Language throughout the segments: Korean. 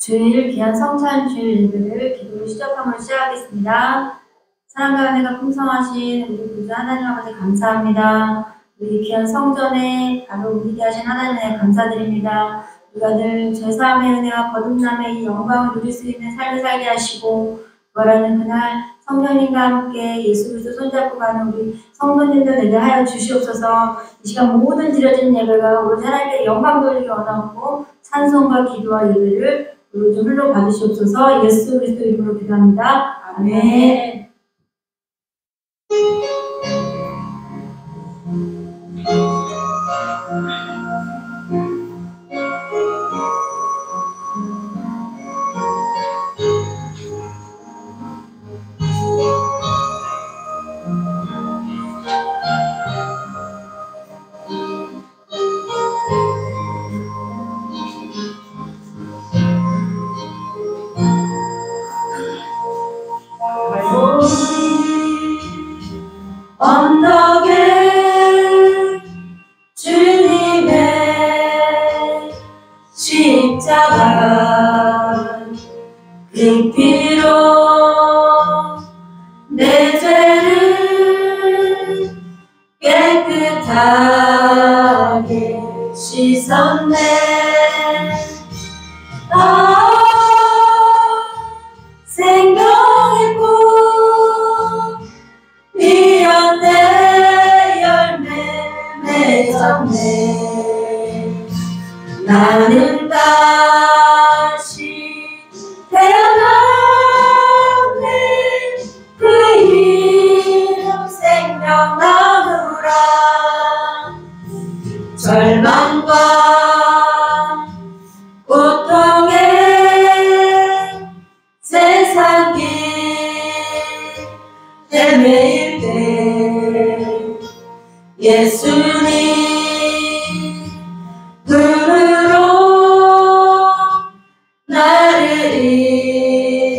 주일 귀한 성찬 주일 예배를 기도로 시작함으로 시작하겠습니다. 사랑과 은혜가 풍성하신 우리 구주 하나님 아버지 감사합니다. 우리 귀한 성전에 바로 우리게 하신 하나님에 감사드립니다. 우리가 늘 죄사함의 은혜와 거듭남의 이 영광을 누릴 수 있는 삶을 살게 하시고 부활하는 그날 성령님과 함께 예수 그리스도 손잡고 가는 우리 성도님들 되게 하여 주시옵소서. 이 시간 모든 드려진 예배가 오로지 하나님께 영광 돌리기 원하고 찬송과 기도와 예배를 우리 좀 흘러 받으시옵소서. 예수 그리스도 이름으로 기도합니다. 아멘. 언덕에 주님의 십자가 그 피로 내 죄를 깨끗하게 씻었네. 생명의 꽃 피었네. 열매 맺었네. 나는 다시 태어났네. 그 이름 생명나무라. 절망과 고통에 세상 길 헤매일 때 예수님 눈으로 나를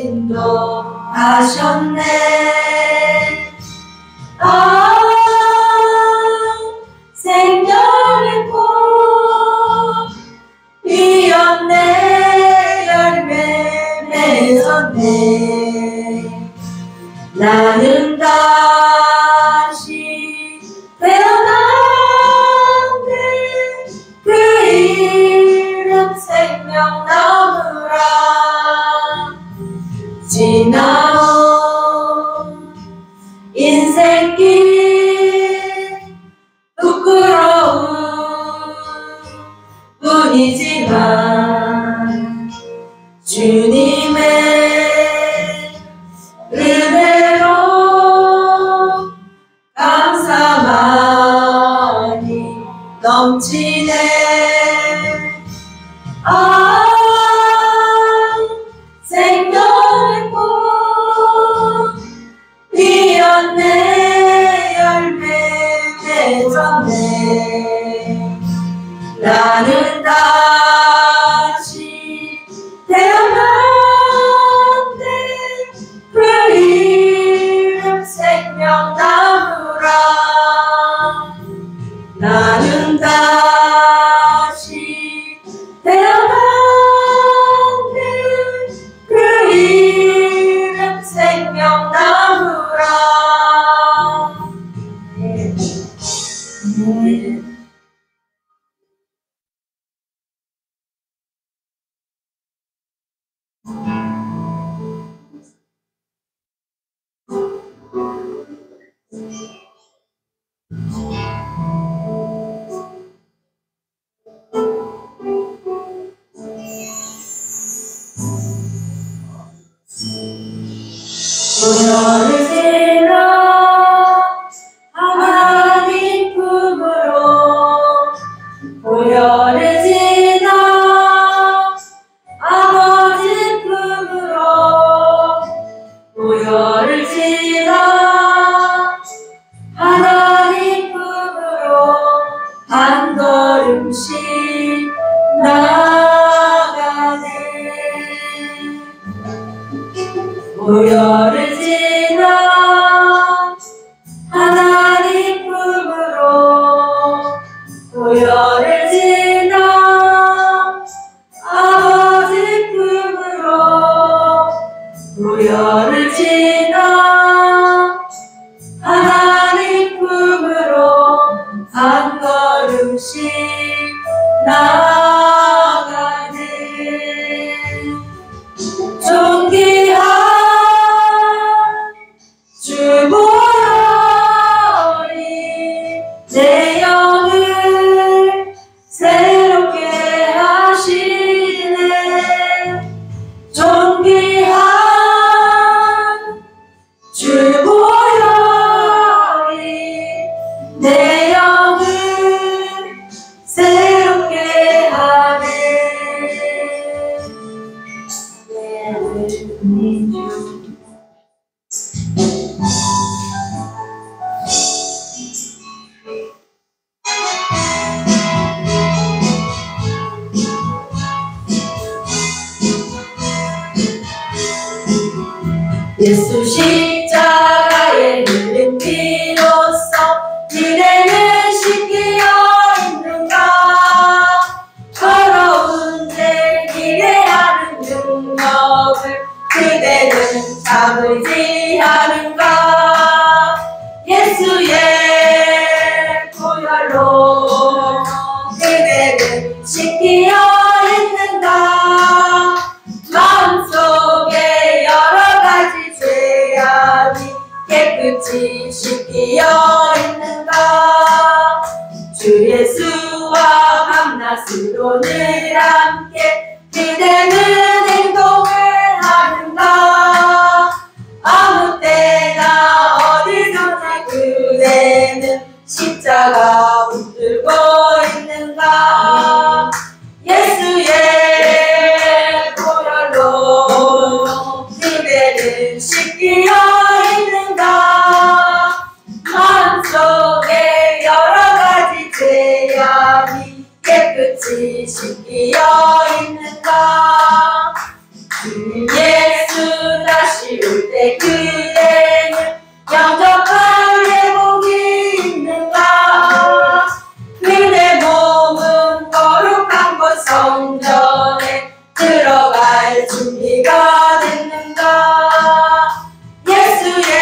인도하셨네. 생명의 꽃 피었네. 열매 맺었네. 나는 다시 태어났네. 그 이름 생명나무라. 지나온 인생길 부끄러운 뿐이지만 주님의 은혜로 감사 많이 넘치네. 생명의 꽃 피었네. 열매 맺었네. 나는 다시 태어났네. 그 이름 생명나무라. 나는 다시 태어났네. 고려를 지나 하나님 품으로 한 걸음씩 나아가네. 존귀한 주 보혈이 내 영을 새롭게 하시네. 존귀한 주 보혈이 내 영을 새롭게 하네. 내 아들 주님 주 예수 십자가에 흘린 피로써 그대는 씻기어 있는가. 더러운 죄 기대하는 능력을 그대는 참을지 하는가. 예수의 보혈로 그대는 씻기어 있는가. 마음속에 여러 가지 죄악이 깨끗이 씻기어 있는가. 주 예수와 밤낮으로 늘 함께 그대는 행동을 하는가. 아무 때나 어디서나 그대는 십자가 붙들고 있는가. 예수의 보혈로 그대는 씻기어 있는가. 마음속에 여러 가지 죄악이 깨끗이 씻기어 있는가. 주님 예수 다시 올 때 그대는 영접할 회복이 있는가. 그대 몸은 거룩한 곳 성전에 들어갈 준비가 됐는가. 예수의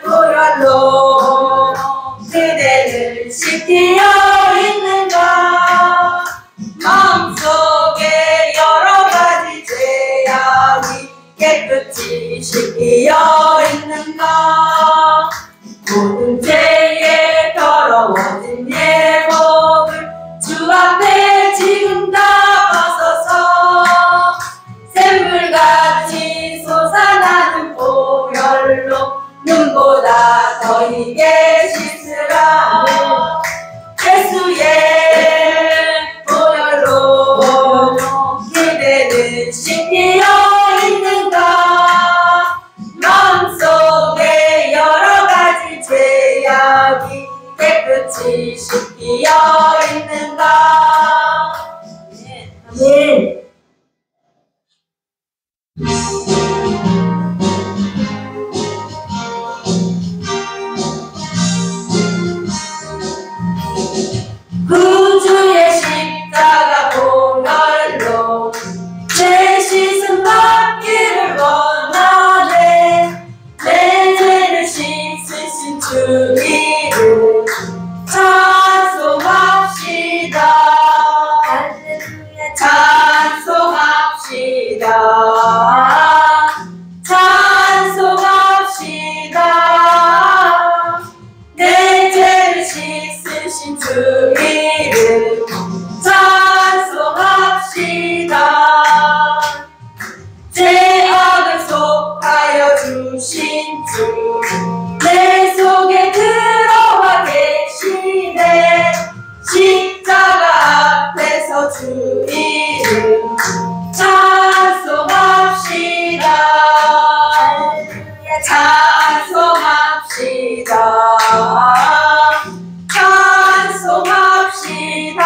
보혈로 그대는 씻기어 있는가. 마음속에 여러 가지 죄악이 깨끗이 씻기어 있는가. 모든 죄에 더러워진 내 몸을 주 앞에 지금 다 벗어서 샘물같이 솟아나는 보혈로 눈보다 더 희게 씻으라. 예수의 보혈로 그대는 씻기어 있는가. 마음속에 여러 가지 죄악이 깨끗이 씻기어 있는가. 아멘. 구주의 십자가 보혈로 내 씻음 받기를 원하네. 내 죄를 씻으신 주 이름 찬송합시다. 할렐루야 찬송합시다. 찬송합시다. 내 죄를 씻으신 주 이름 찬송합시다. 죄악을 속하여 주신 주 내 속에 들어와 계시네. 십자가 앞에서 주 이름 찬송합시다. 찬송합시다. 찬송합시다.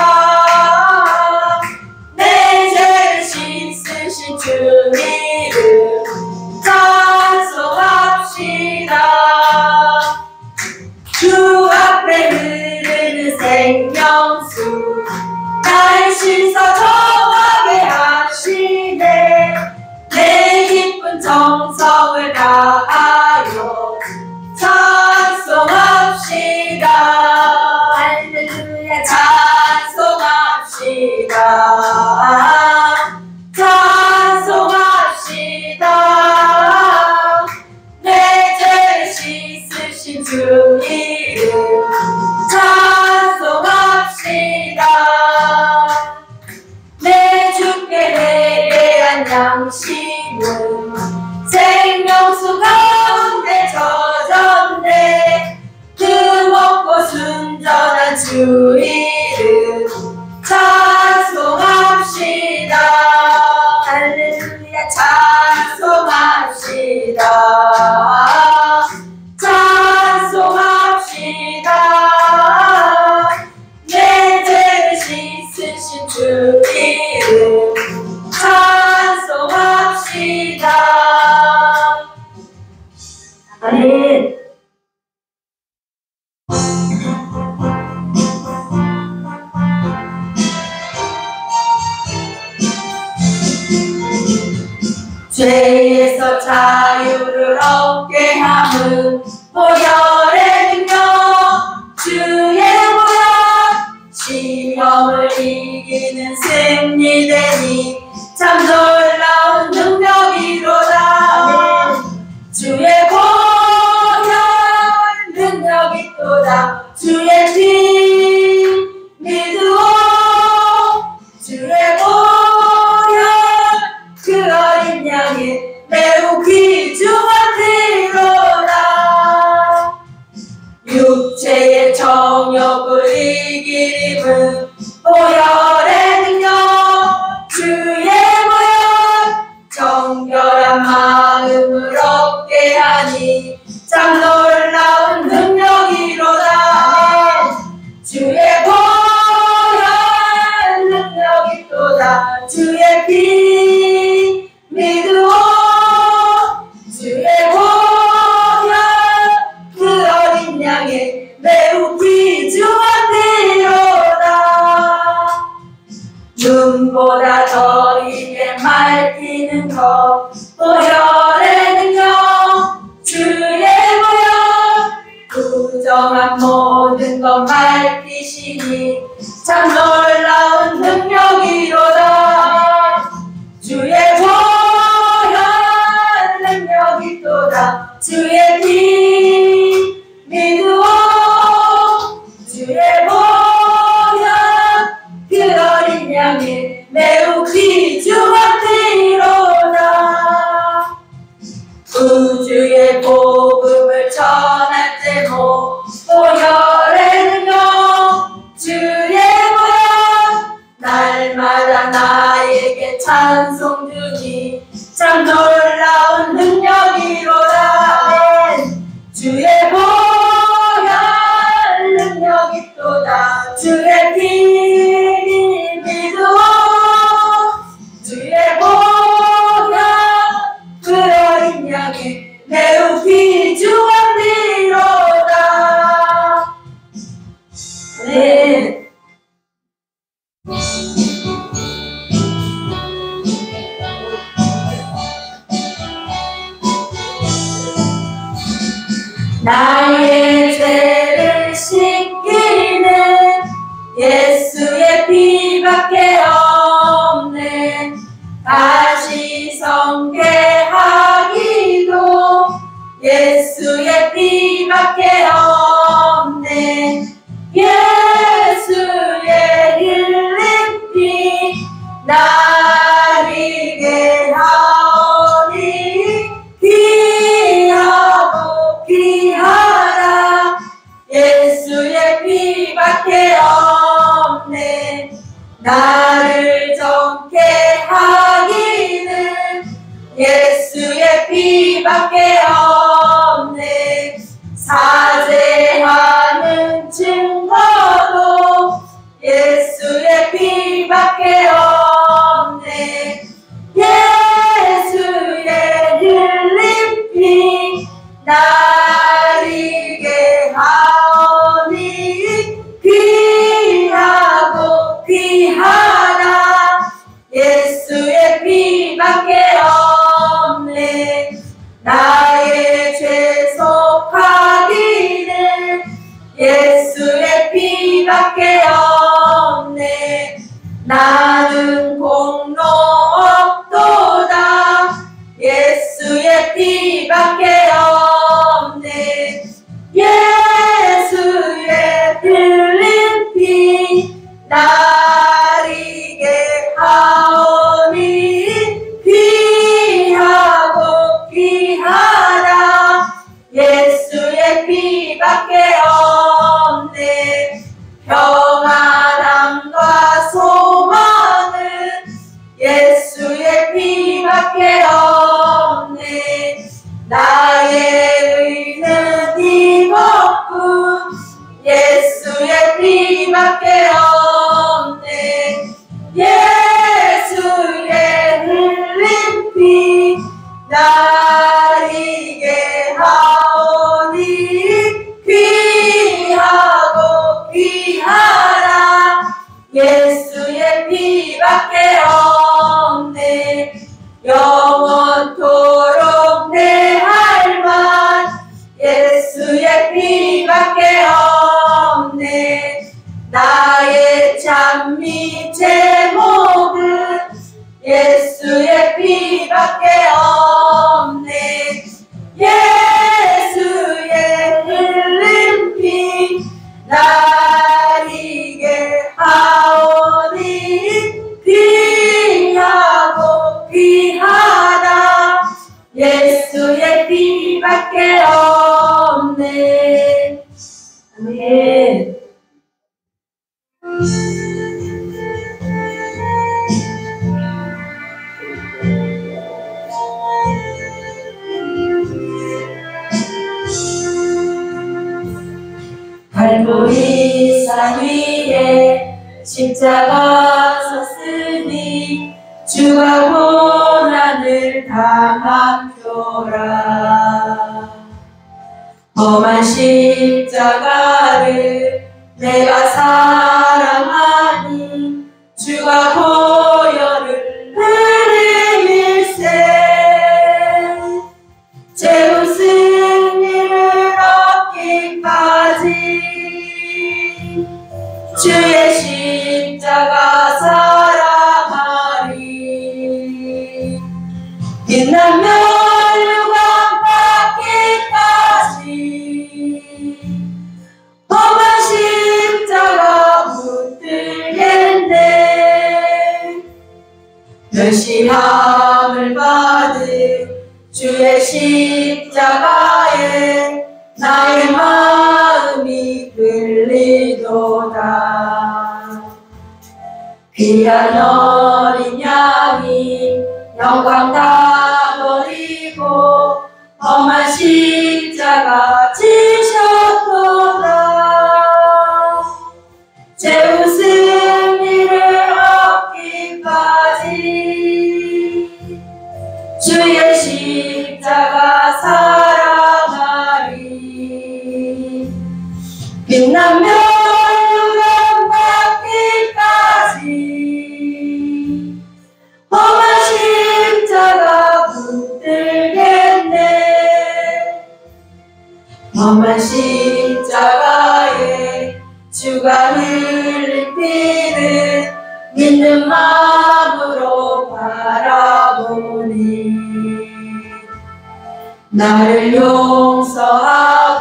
내 죄를 씻으신 주 이름 찬송합시다. 주 앞에 흐르는 생명수 날 씻어 정하게 하시네. 내 기쁜 정 귀한 양심은 생명수 가운데 젖었네. 그 먹고 순전한 주 이름 찬송합시다. 할렐루야 찬송합시다. 찬송합시다. 내 죄를 씻으신 주 이름 찬송합시다. 아멘. 죄에서 자유를 얻게 함은 보혈의 능력 주의 보혈 시험을 이기는 승리되니 참 놀라운 능력이로다. 주의 보혈 능력이 있도다. 주의 피 믿으오. 주의 보혈 그 어린 양이 매우 귀중한 피로다. 육체의 정욕을 이길 힘은 보혈의 능력 주의 보혈 정결한 마음을 얻게 하니 참 놀라운 능력이로다. 주의 보혈 능력이 또다. 주의 피 믿으오. 주의 보혈 그 어린 양의 매우 귀중한 피로다. 눈보다 더 이게 맑히는 것 보혈의 능력 주의 보혈 부정한 모든 것 맑히시니 참 놀라운 능력이로다. 주의 보혈 능력이 또다. 주의 피 믿으오. 주의 보혈 그 어린 양의 매우 귀중한 피로다. 우주의 복음을 전할 때모 보혈의 능력 주의 보혈 날마다 나에게 찬송 주니 참 놀라운 능력이로다. 주의 보혈 능력이 또다. 주의 피 믿으오. 주의 보혈 그 어린 양의 매우 귀중한 피로다. 네. 나의 죄를 씻기는 예수의 피밖에 없네. 다시 성계하기도 예수의 피밖에 없네. 예수의 흘린 피 나리게 하오니 귀하고 귀하다. 예수의 피밖에 없네. 나를 정케 하기는 예수의 피밖에 없네. 사죄하는 증거도 예수의 피밖에 없네. 예수의 흘린 피 나리게 하오니 귀하고 귀하다. 예수의 피밖에 없네. 나의 죄 속하기는 예수의 피밖에 없네. 나는 공로 없도다. 예수의 피밖에 없네. 예수의 흘린 피 나리게 하오니 귀 피밖에 없네. 나의 의는 이것뿐 예수의 피밖에 없네. 예수의 흘린 피 나에게 하오니 귀하고 귀하라. 예수의 피밖에 없네. 영원토록 내 할만 예수의 피밖에 없네. 나의 찬미 제목은 예수의 피밖에 없네. 예수의 흘린 피 나에게 하오니 귀하고 귀하다. 예수의 피밖에 없네. 아멘. 갈보리 산 위에 십자가 섰으니 주가 고난을 당한 표라. 험한 십자가를 내가 사랑하니 주가 보혈을 흘리밀세. 최후 승리를 얻기까지 주의 십자가 사랑하리. 빛나며 유감 받기까지 험한 십자가 붙들겠네. 멸시함을 받은 주의 십자가에 나의 마음이 끌리도다. 귀한 어린 양이 영광 다 버리고 험한 십자가 지셨도다. 최후 승리를 얻기까지 주의 십자가 사랑하리. 빛나며 유감 받기까지 험한 십자가 붙들겠네. 험한 십자가에 주가 흘린 피를 믿는 마음으로 바라보니 나를 용서하고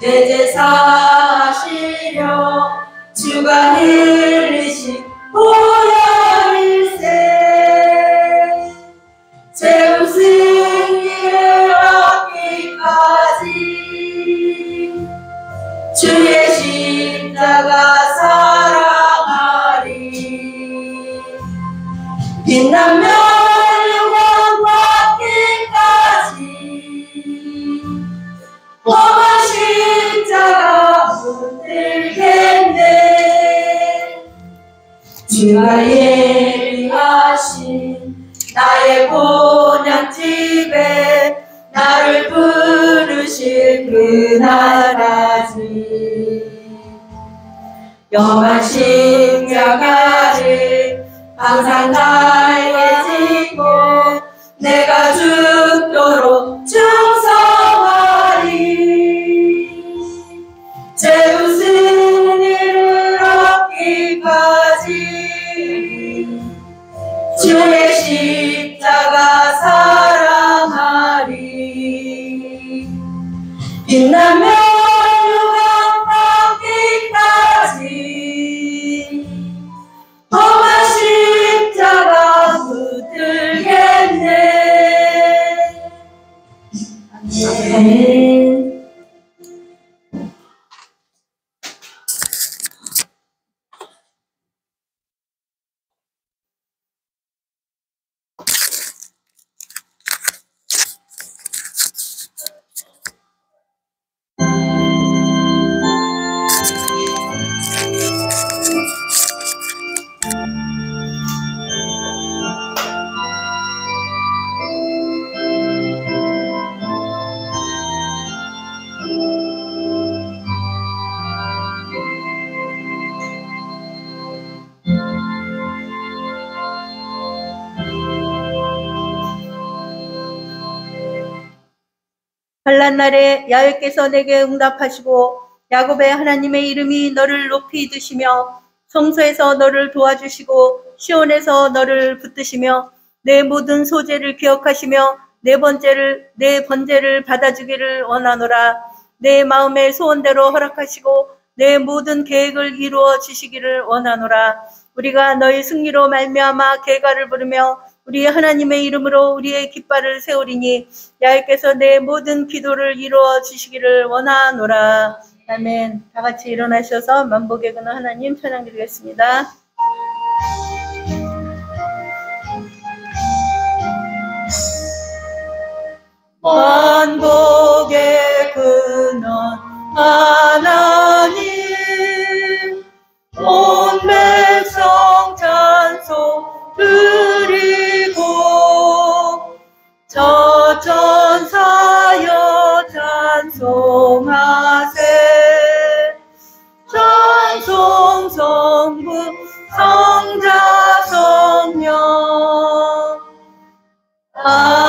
내 죄 사하시려 주가 흘리신 보혈일세. 최후 승리를 얻기까지 주의 십자가 사랑하리. 빛나며 영광 받기까지 험한 십자가 붙들겠네. 주가 예비하신 나의 본향집에 나를 부르실 그날까지 영한 십자가를 항상 나에게 지고 내가 죽도록 충성하리. 최후 승리를 얻기까지 주의 십자가 사랑하리. 빛나며 유감 받기까지 험한 십자가 붙들겠네. 아멘. 환난 날에 야훼께서 내게 응답하시고 야곱의 하나님의 이름이 너를 높이 드시며 성소에서 너를 도와주시고 시온에서 너를 붙드시며 내 모든 소재를 기억하시며 내 번제를 받아주기를 원하노라. 내 마음의 소원대로 허락하시고 내 모든 계획을 이루어 주시기를 원하노라. 우리가 너희 승리로 말미암아 계가를 부르며 우리 하나님의 이름으로 우리의 깃발을 세우리니 야훼께서 내 모든 기도를 이루어 주시기를 원하노라. 아멘. 다 같이 일어나셔서 만복의 근원 하나님 찬양 드리겠습니다. 만복의 근원 하나님 온 백성 찬송 드리고 저 천사여 찬송하세 찬송 성부 성자 성령 아멘.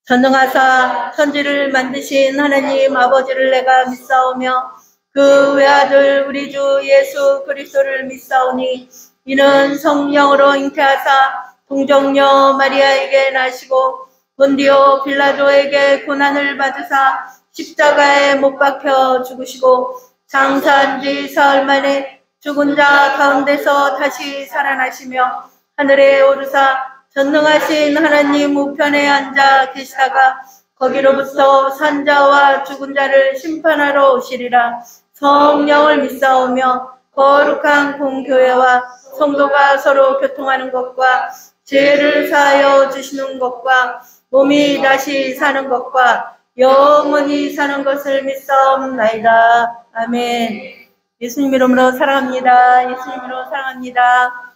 전능하사 천지를 만드신 하나님 아버지를 내가 믿사오며 그 외아들 우리 주 예수 그리스도를 믿사오니 이는 성령으로 잉태하사 동정녀 마리아에게 나시고 본디오 빌라도에게 고난을 받으사 십자가에 못 박혀 죽으시고 장사한 지 사흘 만에 죽은 자 가운데서 다시 살아나시며 하늘에 오르사 전능하신 하나님 우편에 앉아 계시다가 거기로부터 산자와 죽은 자를 심판하러 오시리라. 성령을 믿사오며 거룩한 공교회와 성도가 서로 교통하는 것과 죄를 사하여 주시는 것과 몸이 다시 사는 것과 영원히 사는 것을 믿사옵나이다. 아멘. 예수님 이름으로 사랑합니다. 예수님 이름으로 사랑합니다.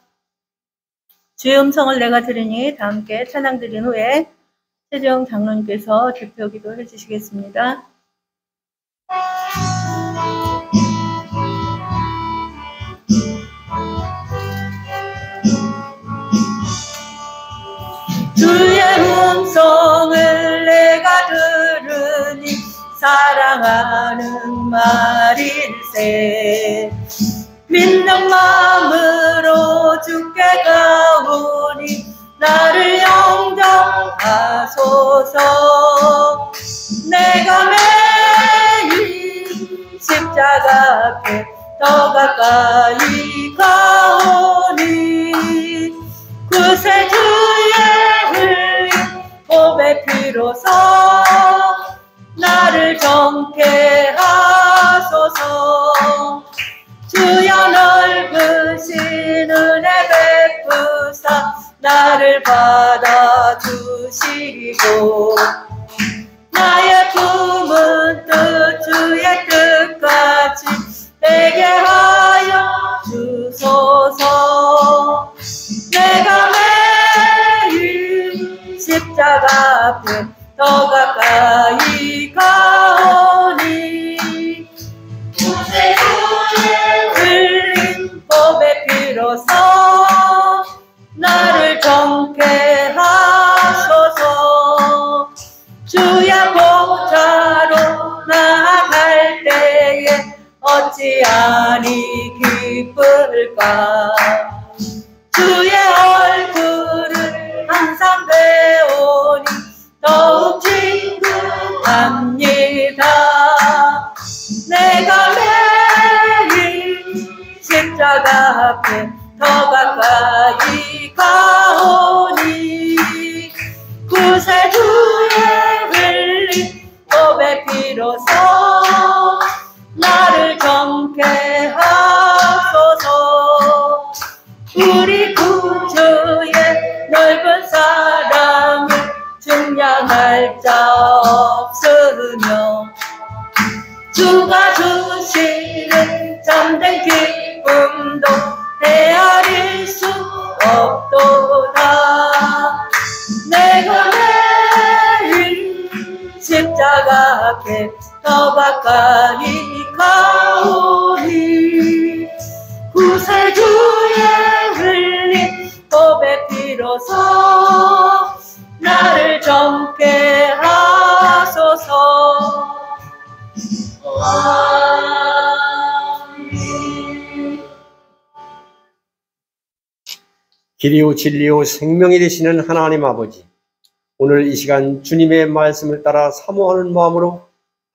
주의 음성을 내가 들으니 다 함께 찬양 드린 후에 최재영 장로님께서 대표 기도해 주시겠습니다. 주의 음성을 내가 들으니 사랑하는 말일세 믿는 마음으로 주께 가오니 나를 영접하소서. 내가 매일 십자가 앞에 더 가까이 가오니 그새 주의 흘린 몸의 피로써 나를 정케 하소서. 주여 넓으신 은혜 베푸사 나를 받아주시고 나의 품은 뜻 주의 뜻같이 내게 하여 주소서. 내가 매일 십자가 앞에 더 가까이 가오니 구세 주의 흘린 법의 피로써 나를 정케 하소서. 주의 보좌로 나아갈 때에 어찌하니 기쁠까. 주의 얼굴을 항상 배우니 더욱 친근합니다. 내가 매일 십자가 앞에 더 가까이 가오니 구세 주의 흘린 법의 피로써 나를 정케 하소서. 우리 구주의 넓은 사랑을 증량할 자 없으며 주가 주시는 참된 기쁨도 헤아릴 수 없도다. 내가 매일 십자가 앞에 더 가까이 가오니 구세주의 흘린 법의 피로 하소서. 나를 젊게 하소서. 아멘. 길이요 진리요 생명이 되시는 하나님 아버지, 오늘 이 시간 주님의 말씀을 따라 사모하는 마음으로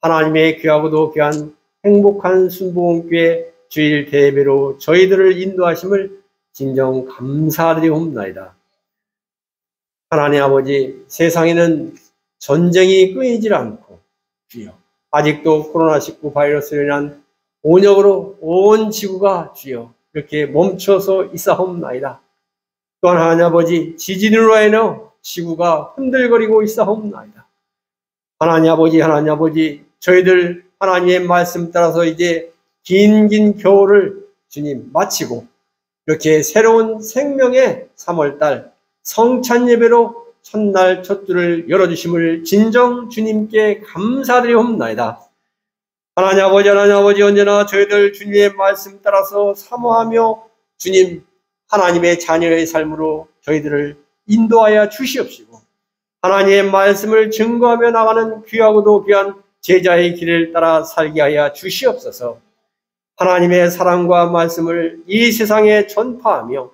하나님의 귀하고도 귀한 행복한 순복음교회 주일 대회로 저희들을 인도하심을 진정 감사드리옵나이다. 하나님 아버지, 세상에는 전쟁이 끊이질 않고 주여 아직도 코로나19 바이러스로 인한 온역으로 온 지구가 주여 이렇게 멈춰서 있사옵나이다. 또한 하나님 아버지, 지진으로 인하여 지구가 흔들거리고 있사옵나이다. 하나님 아버지, 저희들 하나님의 말씀 따라서 이제 긴 겨울을 주님 마치고 이렇게 새로운 생명의 3월달 성찬 예배로 첫날 첫 주를 열어주심을 진정 주님께 감사드리옵나이다. 하나님 아버지, 언제나 저희들 주님의 말씀 따라서 사모하며 주님 하나님의 자녀의 삶으로 저희들을 인도하여 주시옵시고, 하나님의 말씀을 증거하며 나가는 귀하고도 귀한 제자의 길을 따라 살게 하여 주시옵소서. 하나님의 사랑과 말씀을 이 세상에 전파하며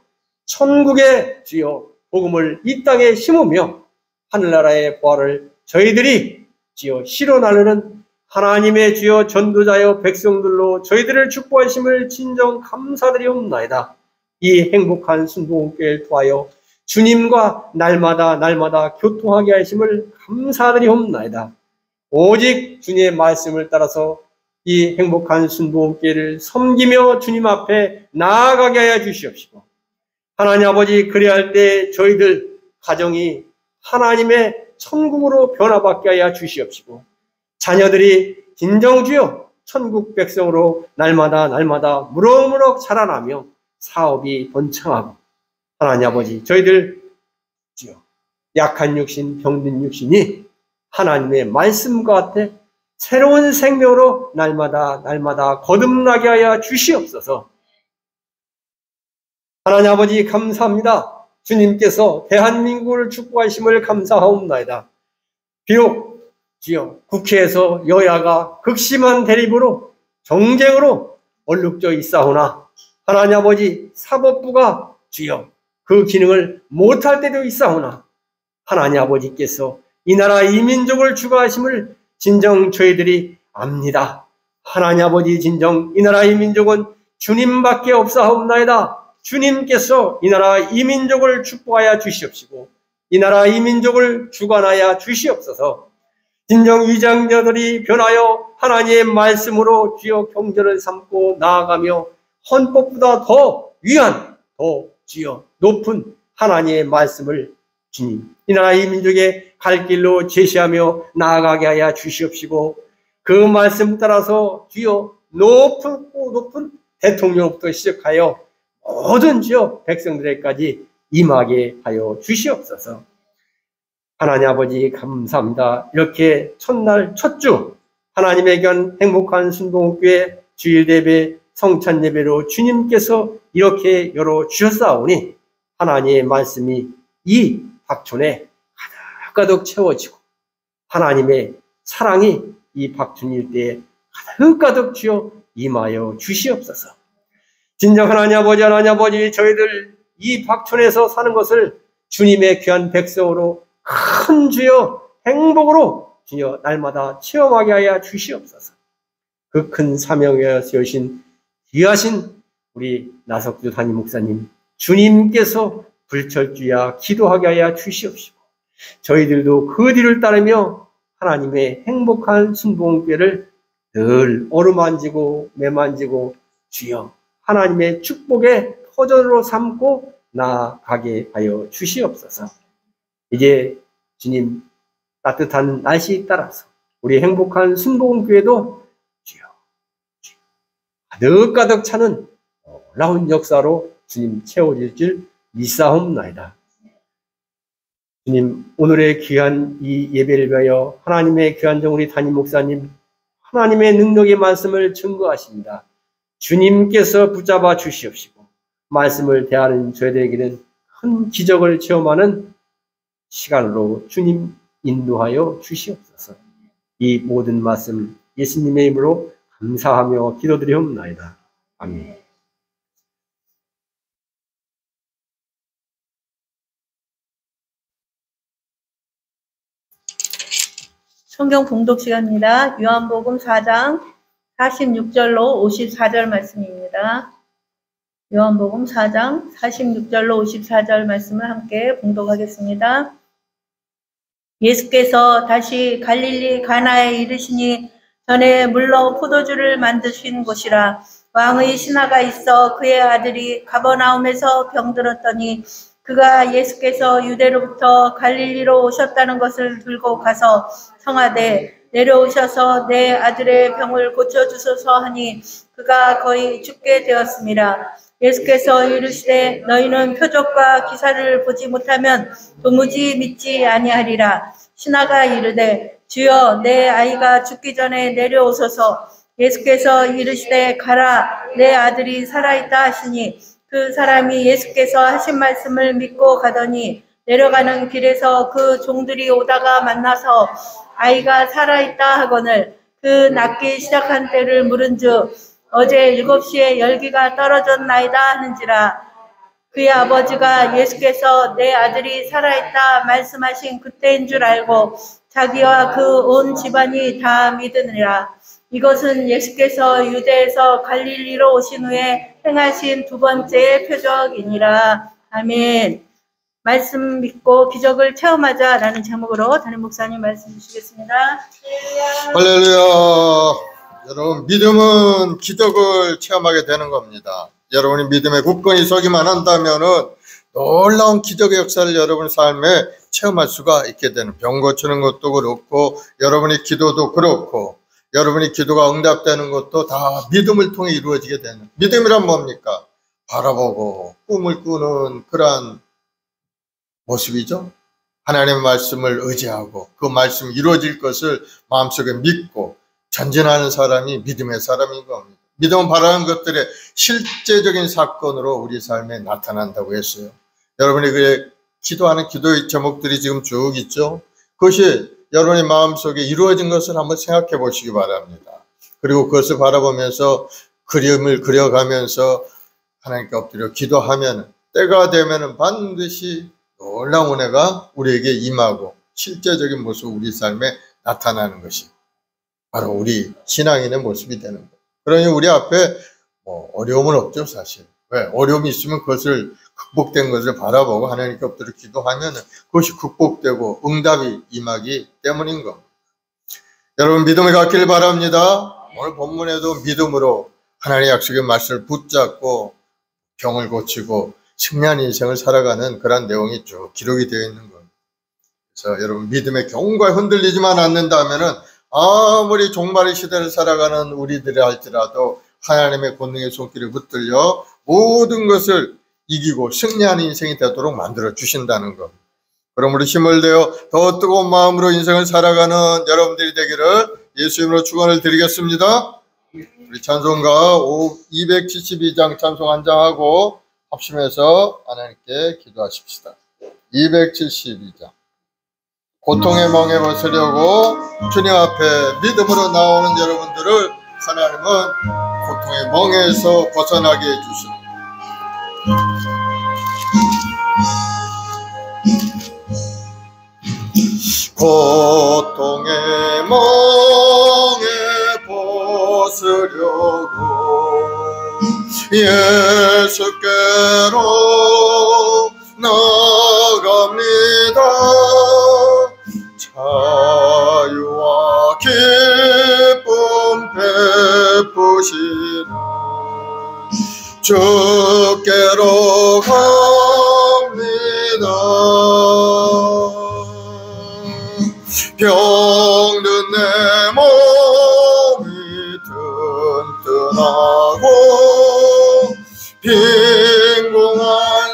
천국의 주여 복음을 이 땅에 심으며 하늘나라의 보화를 저희들이 주여 실어 나르는 하나님의 주여 전도자여 백성들로 저희들을 축복하심을 진정 감사드리옵나이다. 이 행복한 순복음교회를 통하여 주님과 날마다 교통하게 하심을 감사드리옵나이다. 오직 주님의 말씀을 따라서 이 행복한 순복음교회를 섬기며 주님 앞에 나아가게 하여 주시옵시고, 하나님 아버지, 그래야 할 때 저희들 가정이 하나님의 천국으로 변화받게 하여 주시옵시고, 자녀들이 진정주여 천국 백성으로 날마다 무럭무럭 자라나며 사업이 번창하고, 하나님 아버지, 저희들 주여 약한 육신, 병든 육신이 하나님의 말씀과 같아 새로운 생명으로 날마다 거듭나게 하여 주시옵소서. 하나님 아버지, 감사합니다. 주님께서 대한민국을 축복하심을 감사하옵나이다. 비록 주여 국회에서 여야가 극심한 대립으로 정쟁으로 얼룩져 있사오나, 하나님 아버지, 사법부가 주여 그 기능을 못할 때도 있사오나, 하나님 아버지께서 이 나라 이 민족을 주관하심을 진정 저희들이 압니다. 하나님 아버지, 진정 이 나라 이 민족은 주님밖에 없사옵나이다. 주님께서 이 나라 이 민족을 축복하여 주시옵시고, 이 나라 이 민족을 주관하여 주시옵소서. 진정 위장자들이 변하여 하나님의 말씀으로 주여 경제를 삼고 나아가며 헌법보다 더 위한, 더 주여 높은 하나님의 말씀을 주님 이 나라 이 민족의 갈 길로 제시하며 나아가게 하여 주시옵시고, 그 말씀 따라서 주여 높은 대통령부터 시작하여 모든 주여 백성들에까지 임하게 하여 주시옵소서. 하나님 아버지, 감사합니다. 이렇게 첫날 첫주 하나님의 견 행복한 순복음교회 주일 예배 성찬 예배로 주님께서 이렇게 열어 주셨사오니, 하나님의 말씀이 이 박촌에 가득 채워지고 하나님의 사랑이 이 박촌 일대에 가득 주여 임하여 주시옵소서. 진정 하나님 아버지, 저희들 이 박촌에서 사는 것을 주님의 귀한 백성으로 큰 주여 행복으로 주여 날마다 체험하게 하여 주시옵소서. 그 큰 사명에 여신 귀하신 우리 나석주 담임 목사님, 주님께서 불철주야 기도하게 하여 주시옵시고, 저희들도 그 뒤를 따르며 하나님의 행복한 순복음교회를 늘 어루만지고 매만지고 주여 하나님의 축복의 터전으로 삼고 나아가게 하여 주시옵소서. 이제 주님 따뜻한 날씨에 따라서 우리 행복한 순복음교회도 주여 가득 차는 놀라운 역사로 주님 채워질 줄 믿사옵나이다. 주님, 오늘의 귀한 이 예배를 위하여 하나님의 귀한 종 우리 담임 목사님 하나님의 능력의 말씀을 증거하십니다. 주님께서 붙잡아 주시옵시고 말씀을 대하는 저희들에게는 큰 기적을 체험하는 시간으로 주님 인도하여 주시옵소서. 이 모든 말씀 예수님의 이름으로 감사하며 기도드리옵나이다. 아멘. 성경 봉독 시간입니다. 요한복음 4장 46절로 54절 말씀입니다. 요한복음 4장 46절로 54절 말씀을 함께 봉독하겠습니다. 예수께서 다시 갈릴리 가나에 이르시니 전에 물로 포도주를 만드신 곳이라. 왕의 신하가 있어 그의 아들이 가버나움에서 병들었더니 그가 예수께서 유대로부터 갈릴리로 오셨다는 것을 들고 가서 청하되 내려오셔서 내 아들의 병을 고쳐주소서 하니 그가 거의 죽게 되었습니다. 예수께서 이르시되 너희는 표적과 기사를 보지 못하면 도무지 믿지 아니하리라. 신하가 이르되 주여 내 아이가 죽기 전에 내려오소서. 예수께서 이르시되 가라 내 아들이 살아있다 하시니 그 사람이 예수께서 하신 말씀을 믿고 가더니 내려가는 길에서 그 종들이 오다가 만나서 아이가 살아있다 하거늘 그 낫기 시작한 때를 물은즉 어제 7시에 열기가 떨어졌나이다 하는지라. 그의 아버지가 예수께서 내 아들이 살아있다 말씀하신 그때인 줄 알고 자기와 그 온 집안이 다 믿으니라. 이것은 예수께서 유대에서 갈릴리로 오신 후에 행하신 두 번째 표적이니라. 아멘. 말씀 믿고 기적을 체험하자라는 제목으로 담임 목사님 말씀 주시겠습니다. 할렐루야. 여러분, 믿음은 기적을 체험하게 되는 겁니다. 여러분이 믿음에 굳건히 서기만 한다면은 놀라운 기적의 역사를 여러분 삶에 체험할 수가 있게 되는, 병 고치는 것도 그렇고 여러분의 기도도 그렇고 여러분의 기도가 응답되는 것도 다 믿음을 통해 이루어지게 되는, 믿음이란 뭡니까? 바라보고 꿈을 꾸는 그러한 모습이죠. 하나님의 말씀을 의지하고 그 말씀이 이루어질 것을 마음속에 믿고 전진하는 사람이 믿음의 사람인 겁니다. 믿음은 바라는 것들의 실제적인 사건으로 우리 삶에 나타난다고 했어요. 여러분이 그 기도하는 기도의 제목들이 지금 쭉 있죠. 그것이 여러분의 마음속에 이루어진 것을 한번 생각해 보시기 바랍니다. 그리고 그것을 바라보면서 그림을 그려가면서 하나님께 엎드려 기도하면 때가 되면 반드시 놀라운 은혜가 우리에게 임하고 실제적인 모습 우리 삶에 나타나는 것이 바로 우리 신앙인의 모습이 되는 거예요. 그러니 우리 앞에 어려움은 없죠, 사실. 왜? 어려움이 있으면 그것을 극복된 것을 바라보고 하나님께 엎드려 기도하면 그것이 극복되고 응답이 임하기 때문인 겁니다. 여러분, 믿음을 갖기를 바랍니다. 오늘 본문에도 믿음으로 하나님의 약속의 말씀을 붙잡고 병을 고치고 승리한 인생을 살아가는 그런 내용이 쭉 기록이 되어 있는 겁니다. 그래서 여러분, 믿음의 경과에 흔들리지만 않는다면은 아무리 종말의 시대를 살아가는 우리들이 할지라도 하나님의 권능의 손길에 붙들려 모든 것을 이기고 승리하는 인생이 되도록 만들어 주신다는 것. 그러므로 힘을 내어 더 뜨거운 마음으로 인생을 살아가는 여러분들이 되기를 예수 이름으로 축원을 드리겠습니다. 우리 찬송가 272장 찬송 한 장하고 합심해서 하나님께 기도하십시다. 272장. 고통의 멍에 벗으려고 주님 앞에 믿음으로 나오는 여러분들을 하나님은 고통의 멍에서 벗어나게 해주시는 고통의 멍에 벗으려고 예수께로 나갑니다. 자유와 기쁨 베푸시는 주께로 갑니다. 병든 내 몸이 튼튼하고 빈궁한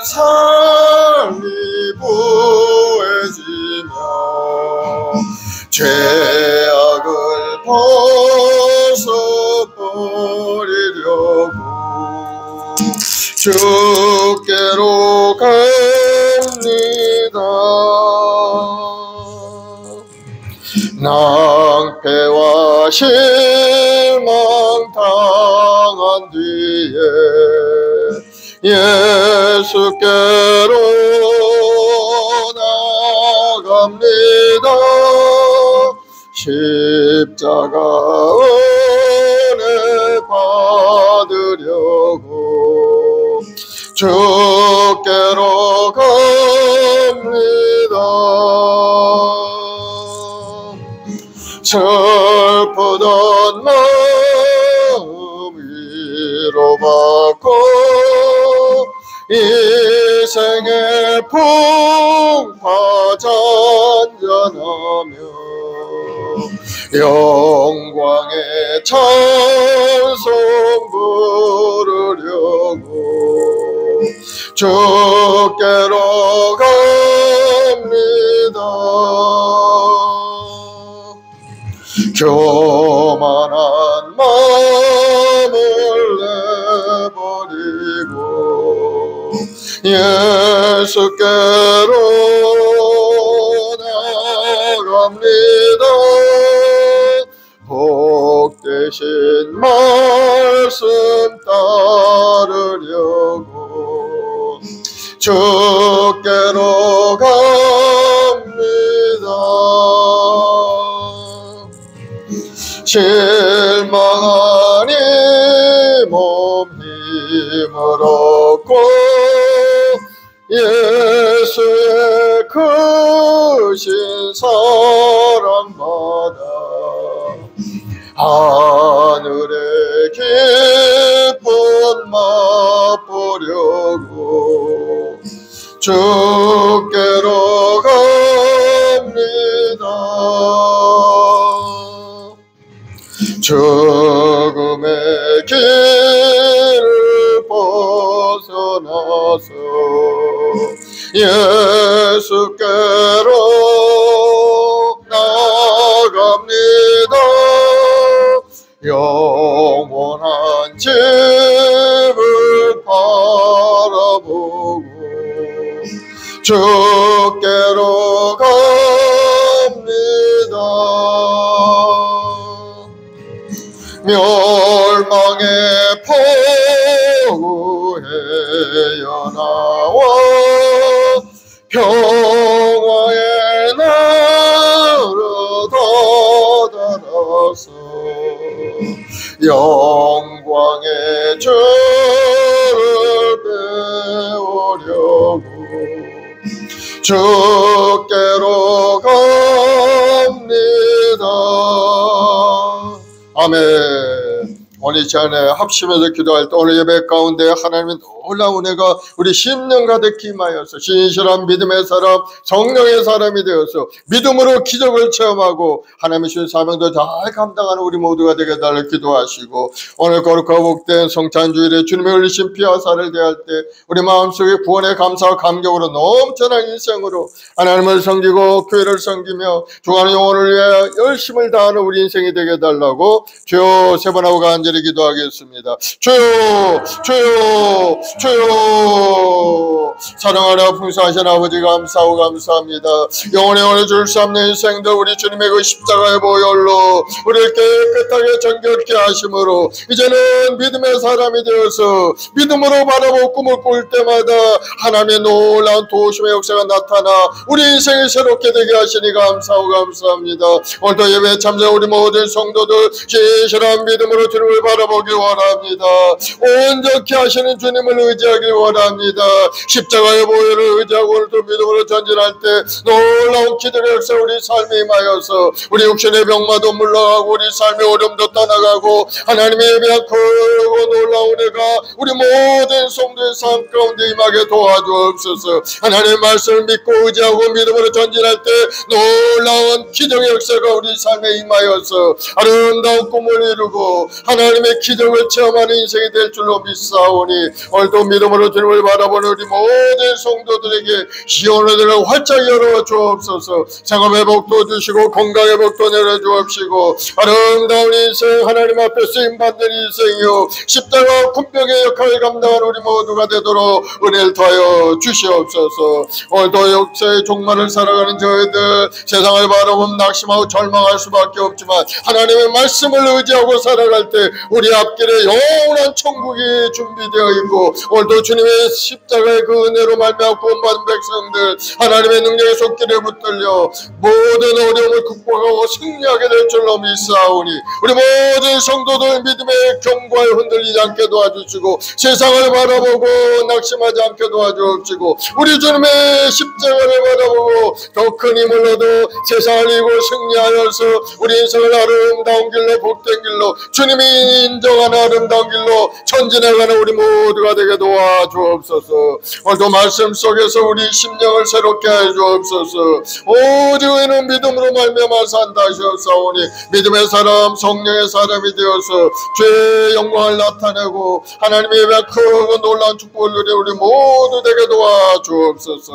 삶이 부해지며 죄악을 벗어버리려고 주께로 가 낭패와 실망 당한 뒤에 예수께로 나갑니다. 십자가 은혜 받으려고 주께로 갑니다. 슬프던 마음 위로받고 이생의 풍파 잔잔하며 영광의 찬송 부르려고 주께로 갑니다. 교만한 마음을 내버리고 예수께로 나갑니다. 복되신 말씀 따르려고 주께로 갑니다. 실망하니 몸 힘을 얻고 예수의 크신 사랑받아 하늘의 기쁨 맛보려고 주께로 갑니다. 죽음의 길을 벗어나서 예수께로 나갑니다. 영원한 집을 바라보고 주께로 갑니다. 멸망의 포구에 나와 평화의 나라 다다라서 영광의 주를 배우려고 주께로 갑니다. 아멘. 오늘 이 시간에 합심해서 기도할 때 오늘 예배 가운데 하나님의 놀라운 은혜가 우리 10년 가득히 임하여서 신실한 믿음의 사람, 성령의 사람이 되어서 믿음으로 기적을 체험하고 하나님의 주신 사명도 잘 감당하는 우리 모두가 되게 달라 기도하시고 오늘 거룩하고 복된 성찬주일에 주님의 흘리신 피와 살을 대할 때 우리 마음속에 구원의 감사와 감격으로 넘쳐난 인생으로 하나님을 섬기고 교회를 섬기며 주하는 영혼을 위해 열심을 다하는 우리 인생이 되게 달라고 주여 세 번 하고 간절히 기도하겠습니다. 주여 주여 주여. 사랑하라 풍성하신 아버지 감사하고 감사합니다. 영원히 줄 수 없는 인생도 우리 주님의 그 십자가의 보혈로 우리를 깨끗하게 정결케 하심으로 이제는 믿음의 사람이 되어서 믿음으로 바라보고 꿈을 꿀 때마다 하나님의 놀라운 도우심의 역사가 나타나 우리 인생이 새롭게 되게 하시니 감사하고 감사합니다. 오늘도 예배에 참여한 우리 모든 성도들 진실한 믿음으로 주님을 바라보기 원합니다. 온전케 하시는 주님을 의지하기 원합니다. 십자가의 보혈을 의지하고 오늘도 믿음으로 전진할 때 놀라운 기적의 역사 우리 삶에 임하여서 우리 육신의 병마도 물러가고 우리 삶의 어려움도 떠나가고 하나님의 예배한 크고 놀라운 은혜가 우리 모든 성도의 삶 가운데 임하게 도와주옵소서. 하나님의 말씀을 믿고 의지하고 믿음으로 전진할 때 놀라운 기적의 역사가 우리 삶에 임하여서 아름다운 꿈을 이루고 하나님 하나님의 기적을 체험하는 인생이 될 줄로 믿사오니 오늘도 믿음으로 주님을 바라보는 우리 모든 성도들에게 시온의 문을 활짝 열어 주옵소서. 생업의 복도 주시고 건강의 복도 내려 주옵시고 아름다운 인생 하나님 앞에 쓰임받는 인생이요 십자가 군병의 역할을 감당하는 우리 모두가 되도록 은혜를 더하여 주시옵소서. 오늘도 역사의 종말을 살아가는 저희들 세상을 바라보면 낙심하고 절망할 수밖에 없지만 하나님의 말씀을 의지하고 살아갈 때 우리 앞길에 영원한 천국이 준비되어 있고 오늘도 주님의 십자가의 그 은혜로 말미암아 구원받은 백성들 하나님의 능력의 손길에 붙들려 모든 어려움을 극복하고 승리하게 될 줄로 믿사오니 우리 모든 성도들 믿음의 경과에 흔들리지 않게 도와주시고 세상을 바라보고 낙심하지 않게 도와주옵시고 우리 주님의 십자가를 바라보고 더 큰 힘을 얻어 세상을 이기고 승리하여서 우리 인생을 아름다운 길로 복된 길로 주님이 인정하는 아름다운 길로 전진해가는 우리 모두가 되게 도와주옵소서. 오늘도 말씀 속에서 우리 심령을 새롭게 하여 주옵소서. 오직 의는 믿음으로 말미암아 산다 하셨사오니 믿음의 사람 성령의 사람이 되어서 죄의 영광을 나타내고 하나님의 예배 크고 놀라운 축복을 누려 우리 모두 되게 도와주옵소서.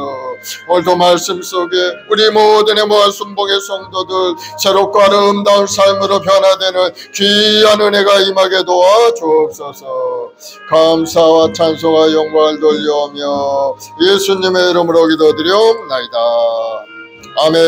오늘도 말씀 속에 우리 모든 애모한 순복의 성도들 새롭고 아름다운 삶으로 변화되는 귀한 은혜가 임하게 도와주옵소서. 감사와 찬송과 영광을 돌려오며 예수님의 이름으로 기도드리옵나이다. 아멘.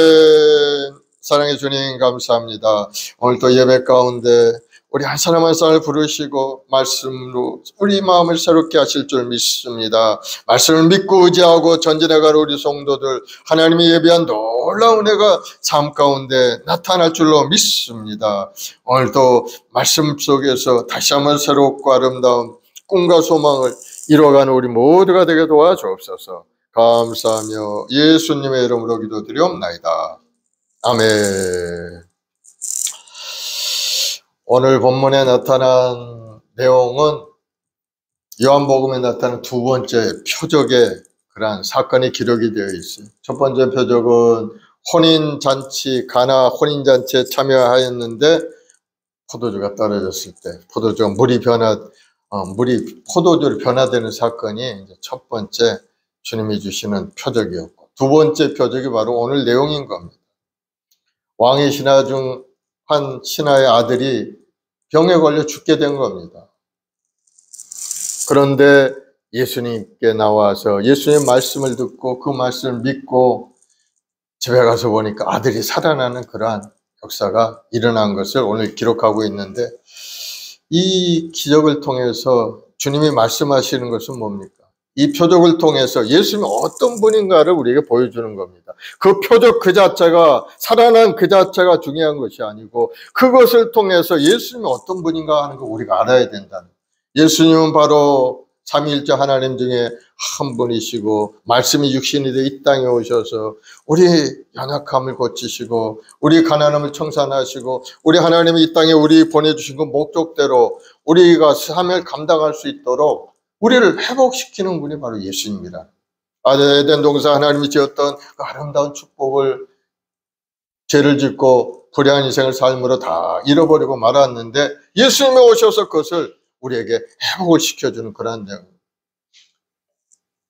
사랑해 주님 감사합니다. 오늘도 예배 가운데 우리 한 사람 한 사람을 부르시고 말씀으로 우리 마음을 새롭게 하실 줄 믿습니다. 말씀을 믿고 의지하고 전진해가는 우리 성도들 하나님이 예비한 놀라운 은혜가 삶 가운데 나타날 줄로 믿습니다. 오늘도 말씀 속에서 다시 한번 새롭고 아름다운 꿈과 소망을 이뤄가는 우리 모두가 되게 도와주옵소서. 감사하며 예수님의 이름으로 기도드리옵나이다. 아멘. 오늘 본문에 나타난 내용은 요한복음에 나타난 두 번째 표적의 그러한 사건이 기록이 되어 있어요. 첫 번째 표적은 혼인잔치, 가나 혼인잔치에 참여하였는데 포도주가 떨어졌을 때 포도주가 물이 포도주로 변화되는 사건이 이제 첫 번째 주님이 주시는 표적이었고 두 번째 표적이 바로 오늘 내용인 겁니다. 왕의 신하 중 한 신하의 아들이 병에 걸려 죽게 된 겁니다. 그런데 예수님께 나와서 예수님의 말씀을 듣고 그 말씀을 믿고 집에 가서 보니까 아들이 살아나는 그러한 역사가 일어난 것을 오늘 기록하고 있는데 이 기적을 통해서 주님이 말씀하시는 것은 뭡니까? 이 표적을 통해서 예수님이 어떤 분인가를 우리에게 보여주는 겁니다. 그 표적 그 자체가 살아난 그 자체가 중요한 것이 아니고 그것을 통해서 예수님이 어떤 분인가 하는 걸 우리가 알아야 된다는 거예요. 예수님은 바로 삼위일체 하나님 중에 한 분이시고 말씀이 육신이 되어 이 땅에 오셔서 우리 연약함을 고치시고 우리 가난함을 청산하시고 우리 하나님이 이 땅에 우리 보내주신 그 목적대로 우리가 삶을 감당할 수 있도록 우리를 회복시키는 분이 바로 예수님이라. 에덴 동산 하나님이 지었던 그 아름다운 축복을 죄를 짓고 불의한 인생을 삶으로 다 잃어버리고 말았는데 예수님이 오셔서 그것을 우리에게 회복을 시켜주는 그런 내용.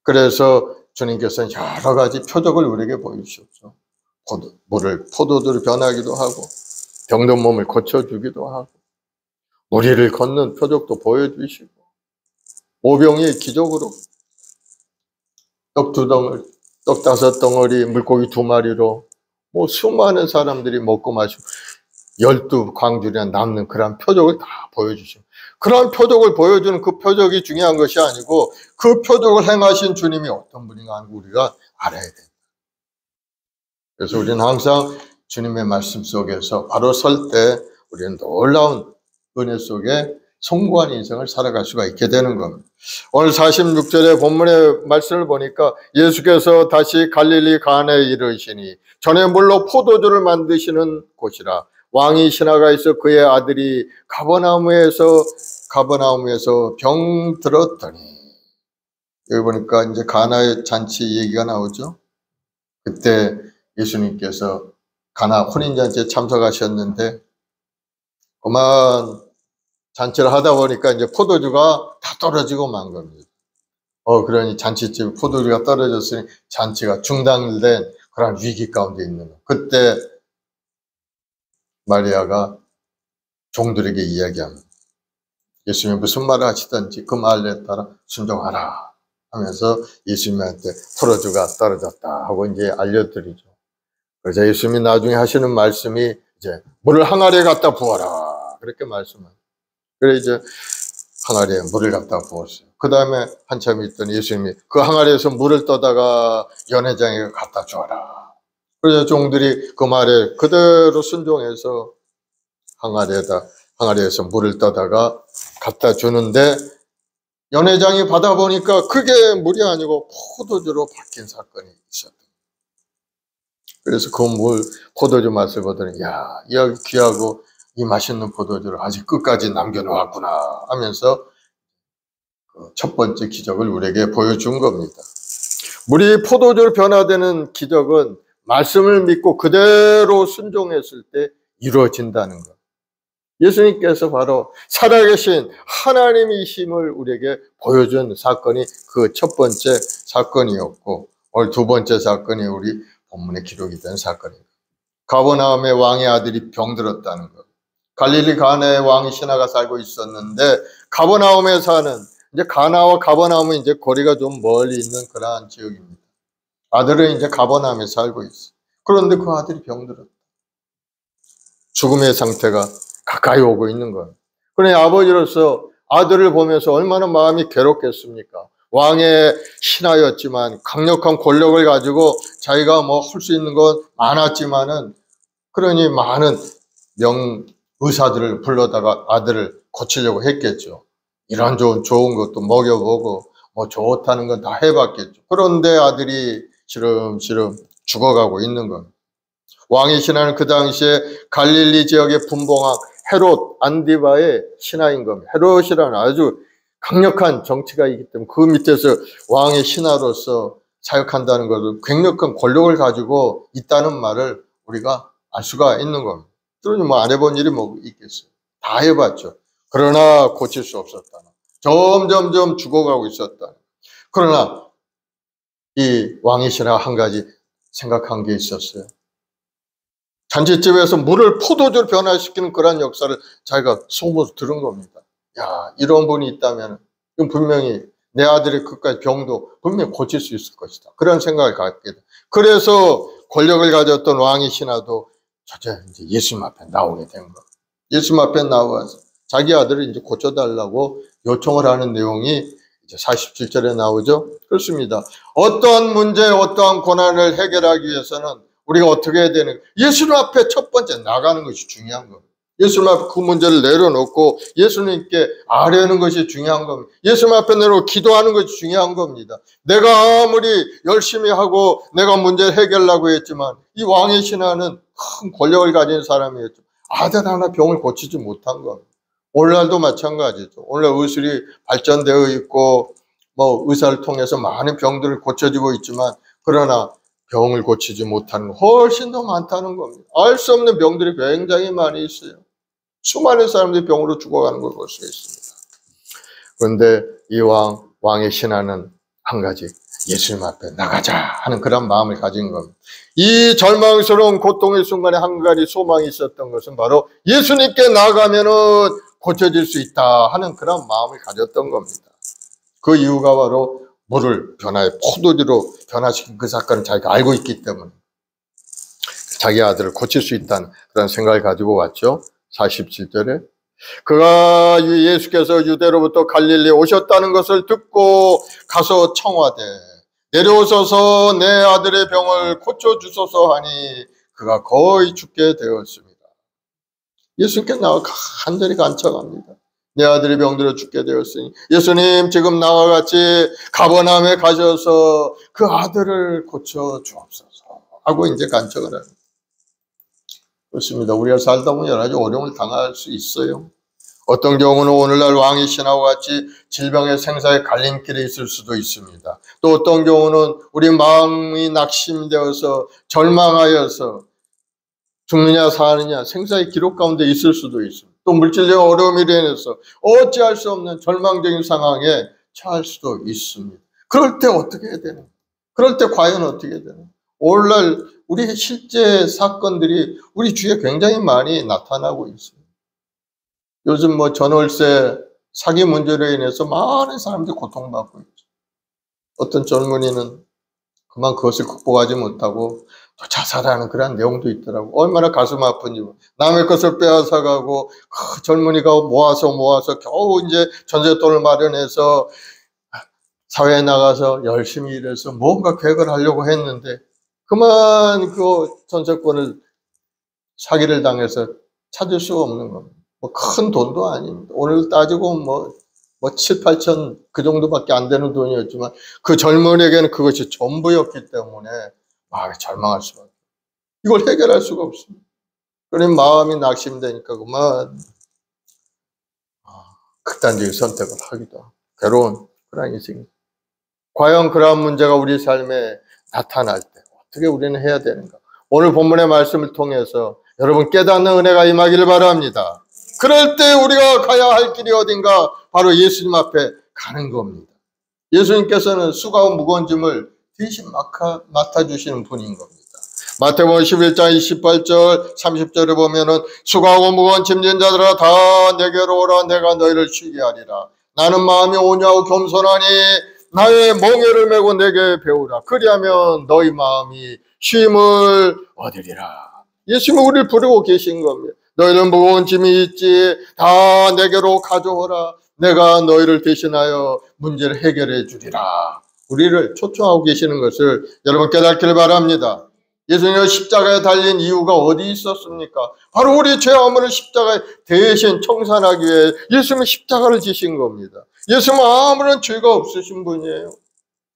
그래서 주님께서는 여러 가지 표적을 우리에게 보여주셨죠. 포도주로 변하기도 하고 병든 몸을 고쳐주기도 하고 우리를 걷는 표적도 보여주시고 오병이의 기적으로 떡 2덩어리, 떡 5덩어리, 물고기 2마리로 뭐 수많은 사람들이 먹고 마시고 12광주리나 남는 그런 표적을 다 보여주시고 그런 표적을 보여주는 그 표적이 중요한 것이 아니고 그 표적을 행하신 주님이 어떤 분인가 하는 거 우리가 알아야 된다. 그래서 우리는 항상 주님의 말씀 속에서 바로 설 때 우리는 놀라운 은혜 속에 성공한 인생을 살아갈 수가 있게 되는 겁니다. 오늘 46절의 본문의 말씀을 보니까 예수께서 다시 갈릴리 가나에 이르시니 전에 물로 포도주를 만드시는 곳이라 왕이 신하가 있어 그의 아들이 가버나움에서 병 들었더니 여기 보니까 이제 가나의 잔치 얘기가 나오죠. 그때 예수님께서 가나 혼인잔치에 참석하셨는데 그만 잔치를 하다 보니까 이제 포도주가 다 떨어지고 만 겁니다. 그러니 잔치집 포도주가 떨어졌으니 잔치가 중단된 그런 위기 가운데 있는 거. 그때 마리아가 종들에게 이야기합니다. 예수님이 무슨 말을 하시든지 그 말에 따라 순종하라 하면서 예수님한테 포도주가 떨어졌다 하고 이제 알려드리죠. 그래서 예수님이 나중에 하시는 말씀이 이제 물을 항아리에 갖다 부어라 그렇게 말씀합니다. 그래 이제 항아리에 물을 갖다 부었어요. 그 다음에 한참 있더니 예수님이 그 항아리에서 물을 떠다가 연회장에 갖다 주어라. 그래서 종들이 그 말에 그대로 순종해서 항아리에서 물을 떠다가 갖다 주는데 연회장이 받아보니까 그게 물이 아니고 포도주로 바뀐 사건이 있었다. 그래서 그 포도주 맛을 보더니 야, 이 귀하고 이 맛있는 포도주를 아직 끝까지 남겨놓았구나 하면서 첫 번째 기적을 우리에게 보여준 겁니다. 물이 포도주로 변화되는 기적은 말씀을 믿고 그대로 순종했을 때 이루어진다는 것. 예수님께서 바로 살아계신 하나님이심을 우리에게 보여준 사건이 그 첫 번째 사건이었고 오늘 두 번째 사건이 우리 본문에 기록이 된 사건입니다. 가버나움의 왕의 아들이 병들었다는 것. 갈릴리 가나에 왕이 신하가 살고 있었는데 가버나움에 사는 이제 가나와 가버나움은 이제 거리가 좀 멀리 있는 그러한 지역입니다. 아들은 이제 가버나움에 살고 있어. 그런데 그 아들이 병들었다. 죽음의 상태가 가까이 오고 있는 거예요. 그러니 아버지로서 아들을 보면서 얼마나 마음이 괴롭겠습니까? 왕의 신하였지만 강력한 권력을 가지고 자기가 뭐 할 수 있는 건 많았지만은 그러니 많은 의사들을 불러다가 아들을 고치려고 했겠죠. 이런 좋은 것도 먹여보고 뭐 좋다는 건 다 해봤겠죠. 그런데 아들이 시름시름 죽어가고 있는 겁니다. 왕의 신하는 그 당시에 갈릴리 지역의 분봉왕 헤롯 안디바의 신하인 겁니다. 헤롯이라는 아주 강력한 정치가 있기 때문에 그 밑에서 왕의 신하로서 사역한다는 것은 강력한 권력을 가지고 있다는 말을 우리가 알 수가 있는 겁니다. 그러니 뭐 안 해본 일이 뭐 있겠어요. 다 해봤죠. 그러나 고칠 수 없었다. 점점점 죽어가고 있었다. 그러나 이 왕의 신하가 한 가지 생각한 게 있었어요. 잔치집에서 물을 포도주로 변화시키는 그런 역사를 자기가 소문으로 들은 겁니다. 야, 이런 분이 있다면 분명히 내 아들의 그까지 병도 분명히 고칠 수 있을 것이다. 그런 생각을 갖게 돼. 그래서 권력을 가졌던 왕의 신하도 이제 예수님 앞에 나오게 된 거. 예수님 앞에 나와서 자기 아들을 이제 고쳐달라고 요청을 하는 내용이 이제 47절에 나오죠. 그렇습니다. 어떠한 문제, 어떠한 고난을 해결하기 위해서는 우리가 어떻게 해야 되는 거예요? 예수님 앞에 첫 번째 나가는 것이 중요한 겁니다. 예수님 앞에 그 문제를 내려놓고 예수님께 아뢰는 것이 중요한 겁니다. 예수님 앞에 내려놓고 기도하는 것이 중요한 겁니다. 내가 아무리 열심히 하고 내가 문제를 해결하려고 했지만 이 왕의 신하는 큰 권력을 가진 사람이었죠. 아들 하나 병을 고치지 못한 겁니다. 오늘날도 마찬가지죠. 오늘날 의술이 발전되어 있고 뭐 의사를 통해서 많은 병들을 고쳐지고 있지만 그러나 병을 고치지 못하는 훨씬 더 많다는 겁니다. 알 수 없는 병들이 굉장히 많이 있어요. 수많은 사람들이 병으로 죽어가는 걸 볼 수 있습니다. 그런데 이 왕의 신하는 한 가지 예수님 앞에 나가자 하는 그런 마음을 가진 겁니다. 이 절망스러운 고통의 순간에 한 가지 소망이 있었던 것은 바로 예수님께 나가면은 고쳐질 수 있다 하는 그런 마음을 가졌던 겁니다. 그 이유가 바로 물을 포도주로 변화시킨 그 사건을 자기가 알고 있기 때문에 자기 아들을 고칠 수 있다는 그런 생각을 가지고 왔죠. 47절에 그가 예수께서 유대로부터 갈릴리에 오셨다는 것을 듣고 가서 청하되 내려오셔서 내 아들의 병을 고쳐주소서 하니 그가 거의 죽게 되었습니다. 예수님께 나와 간절히 간청합니다. 내 아들이 병들어 죽게 되었으니 예수님 지금 나와 같이 가버나움에 가셔서 그 아들을 고쳐 주옵소서 하고 이제 간청을 합니다. 그렇습니다. 우리가 살다 보면 여러 가지 어려움을 당할 수 있어요. 어떤 경우는 오늘날 왕의 신하와 같이 질병의 생사의 갈림길에 있을 수도 있습니다. 또 어떤 경우는 우리 마음이 낙심되어서 절망하여서 죽느냐 사느냐 생사의 기록 가운데 있을 수도 있습니다. 또 또 물질적인 어려움으로 인해서 어찌할 수 없는 절망적인 상황에 처할 수도 있습니다. 그럴 때 어떻게 해야 되는? 그럴 때 과연 어떻게 해야 되는? 오늘날 우리 실제 사건들이 우리 주위에 굉장히 많이 나타나고 있습니다. 요즘 뭐 전월세 사기 문제로 인해서 많은 사람들이 고통받고 있죠. 어떤 젊은이는 그만 그것을 극복하지 못하고 또 자살하는 그런 내용도 있더라고. 얼마나 가슴 아픈지. 남의 것을 빼앗아가고 그 젊은이가 모아서 겨우 이제 전세돈을 마련해서 사회에 나가서 열심히 일해서 뭔가 계획을 하려고 했는데 그만 그 전세권을 사기를 당해서 찾을 수가 없는 겁니다. 뭐 큰 돈도 아닙니다. 오늘 따지고 뭐 7, 8천 그 정도밖에 안 되는 돈이었지만 그 젊은이에게는 그것이 전부였기 때문에 절망할 수밖에. 이걸 해결할 수가 없습니다. 그러니 마음이 낙심되니까 그만 극단적인 선택을 하기도 하고 괴로운 그런 인생입니다. 과연 그러한 문제가 우리 삶에 나타날 때 어떻게 우리는 해야 되는가? 오늘 본문의 말씀을 통해서 여러분 깨닫는 은혜가 임하기를 바랍니다. 그럴 때 우리가 가야 할 길이 어딘가? 바로 예수님 앞에 가는 겁니다. 예수님께서는 수고하고 무거운 짐을 대신 맡아주시는 분인 겁니다. 마태복음 11장 28절 30절에 보면은 수고하고 무거운 짐진 자들아 다 내게로 오라 내가 너희를 쉬게 하리라. 나는 마음이 온유하고 겸손하니 나의 멍에를 메고 내게 배우라. 그리하면 너희 마음이 쉼을 얻으리라. 예수님은 우리를 부르고 계신 겁니다. 너희는 무거운 짐이 있지 다 내게로 가져오라. 내가 너희를 대신하여 문제를 해결해 주리라. 우리를 초청하고 계시는 것을 여러분 깨닫기를 바랍니다. 예수님은 십자가에 달린 이유가 어디 있었습니까? 바로 우리 죄악을 십자가에 대신 청산하기 위해 예수님은 십자가를 지신 겁니다. 예수님은 아무런 죄가 없으신 분이에요.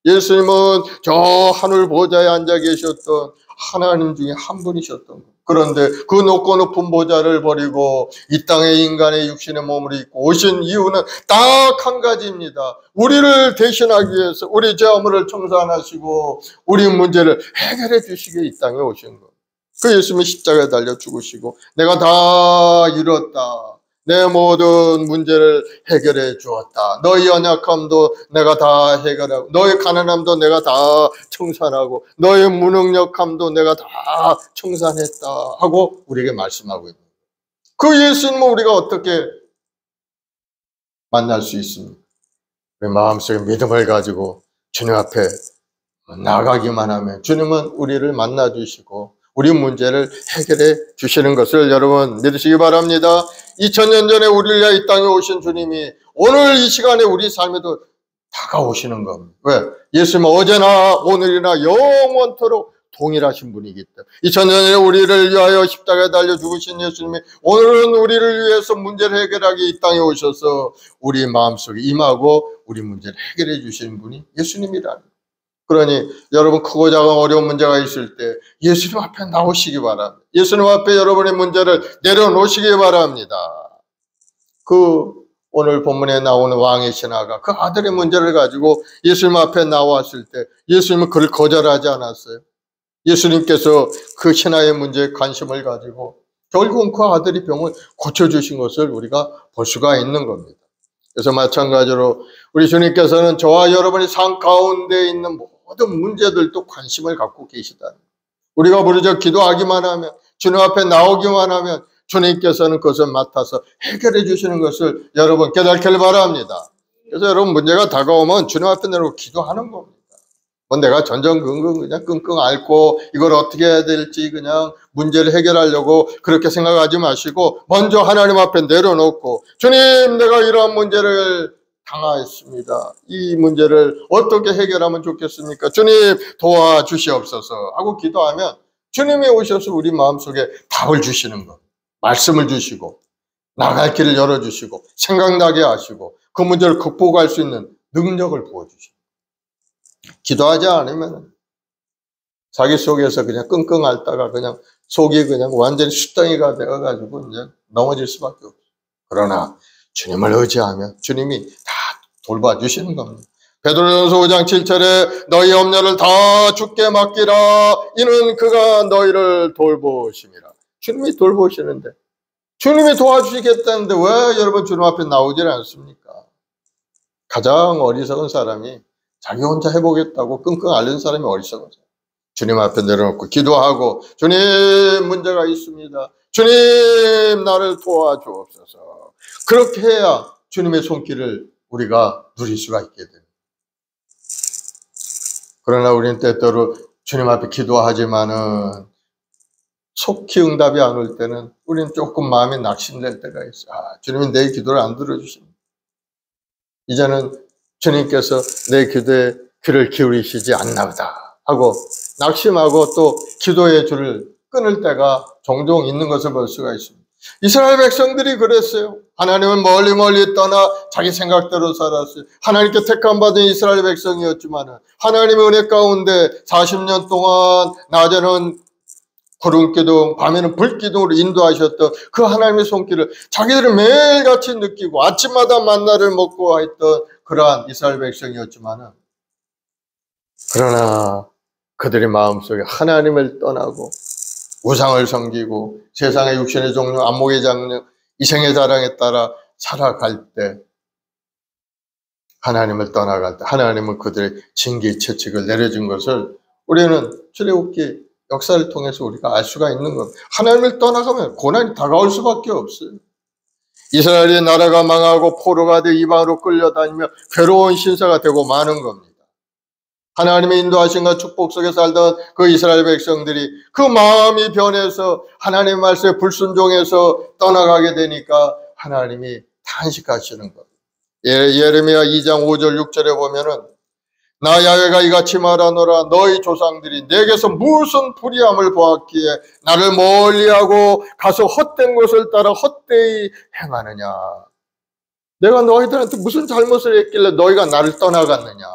예수님은 저 하늘 보좌에 앉아 계셨던 하나님 중에 한 분이셨던 거예요. 그런데 그 높고 높은 보좌를 버리고 이 땅에 인간의 육신의 몸을 입고 오신 이유는 딱 한 가지입니다. 우리를 대신하기 위해서 우리 죄악을 청산하시고 우리 문제를 해결해 주시기에 이 땅에 오신 거예요. 그 예수님이 십자가에 달려 죽으시고 내가 다 이뤘다. 내 모든 문제를 해결해 주었다. 너희 연약함도 내가 다 해결하고 너희 가난함도 내가 다 청산하고 너희 무능력함도 내가 다 청산했다 하고 우리에게 말씀하고 있습니다. 그 예수님은 우리가 어떻게 만날 수 있습니까? 우리 마음속에 믿음을 가지고 주님 앞에 나가기만 하면 주님은 우리를 만나주시고 우리 문제를 해결해 주시는 것을 여러분 믿으시기 바랍니다. 2000년 전에 우리를 위해 이 땅에 오신 주님이 오늘 이 시간에 우리 삶에도 다가오시는 겁니다. 왜? 예수님은 어제나 오늘이나 영원토록 동일하신 분이기 때문에 2000년 전에 우리를 위하여 십자가에 달려 죽으신 예수님이 오늘은 우리를 위해서 문제를 해결하기 이 땅에 오셔서 우리 마음속에 임하고 우리 문제를 해결해 주시는 분이 예수님이라는 거예요. 그러니 여러분 크고 작은 어려운 문제가 있을 때 예수님 앞에 나오시기 바랍니다. 예수님 앞에 여러분의 문제를 내려놓으시기 바랍니다. 오늘 본문에 나오는 왕의 신하가 그 아들의 문제를 가지고 예수님 앞에 나왔을 때 예수님은 그를 거절하지 않았어요. 예수님께서 그 신하의 문제에 관심을 가지고 결국은 그 아들이 병을 고쳐주신 것을 우리가 볼 수가 있는 겁니다. 그래서 마찬가지로 우리 주님께서는 저와 여러분의 삶 가운데 있는 모든 문제들도 관심을 갖고 계시다. 우리가 부르짖어 기도하기만 하면 주님 앞에 나오기만 하면 주님께서는 그것을 맡아서 해결해 주시는 것을 여러분 깨닫기를 바랍니다. 그래서 여러분 문제가 다가오면 주님 앞에 내놓고 기도하는 겁니다. 내가 전전긍긍 그냥 끙끙 앓고 이걸 어떻게 해야 될지 그냥 문제를 해결하려고 그렇게 생각하지 마시고 먼저 하나님 앞에 내려놓고 주님 내가 이러한 문제를 당하였습니다. 이 문제를 어떻게 해결하면 좋겠습니까? 주님 도와주시옵소서 하고 기도하면 주님이 오셔서 우리 마음속에 답을 주시는 것, 말씀을 주시고 나갈 길을 열어주시고 생각나게 하시고 그 문제를 극복할 수 있는 능력을 부어주시고 기도하지 않으면 자기 속에서 그냥 끙끙 앓다가 그냥 속이 그냥 완전히 수덩이가 되어가지고 이제 넘어질 수밖에 없어요. 그러나 주님을 의지하면 주님이 다 돌봐주시는 겁니다. 베드로전서 5장 7절에 너희 염려를 다 주께 맡기라 이는 그가 너희를 돌보심이라. 주님이 돌보시는데 주님이 도와주시겠다는데 왜 여러분 주님 앞에 나오질 않습니까? 가장 어리석은 사람이 자기 혼자 해보겠다고 끙끙 앓는 사람이 어리석은 사람. 주님 앞에 내려놓고 기도하고 주님 문제가 있습니다. 주님 나를 도와주옵소서. 그렇게 해야 주님의 손길을 우리가 누릴 수가 있게 됩니다. 그러나 우리는 때때로 주님 앞에 기도하지만은 속히 응답이 안 올 때는 우리는 조금 마음이 낙심될 때가 있어요. 주님이 내 기도를 안 들어주십니다. 이제는 주님께서 내 기도에 귀를 기울이시지 않나 보다 하고 낙심하고 또 기도의 줄을 끊을 때가 종종 있는 것을 볼 수가 있습니다. 이스라엘 백성들이 그랬어요. 하나님은 멀리 떠나 자기 생각대로 살았어요. 하나님께 택함 받은 이스라엘 백성이었지만 하나님의 은혜 가운데 40년 동안 낮에는 구름기둥, 밤에는 불기둥으로 인도하셨던 그 하나님의 손길을 자기들은 매일같이 느끼고 아침마다 만나를 먹고 했던 그러한 이스라엘 백성이었지만 그러나 그들의 마음속에 하나님을 떠나고 우상을 섬기고 세상의 육신의 종류, 안목의 장력, 이생의 자랑에 따라 살아갈 때 하나님을 떠나갈 때 하나님은 그들의 징계 채찍을 내려준 것을 우리는 출애굽기 역사를 통해서 우리가 알 수가 있는 겁니다. 하나님을 떠나가면 고난이 다가올 수밖에 없어요. 이스라엘의 나라가 망하고 포로가 돼 이방으로 끌려다니며 괴로운 신사가 되고 마는 겁니다. 하나님의 인도하심과 축복 속에 살던 그 이스라엘 백성들이 그 마음이 변해서 하나님의 말씀에 불순종해서 떠나가게 되니까 하나님이 탄식하시는 겁니다. 예레미야 2장 5절 6절에 보면은 나 야훼가 이같이 말하노라 너희 조상들이 내게서 무슨 불의함을 보았기에 나를 멀리하고 가서 헛된 것을 따라 헛되이 행하느냐. 내가 너희들한테 무슨 잘못을 했길래 너희가 나를 떠나갔느냐.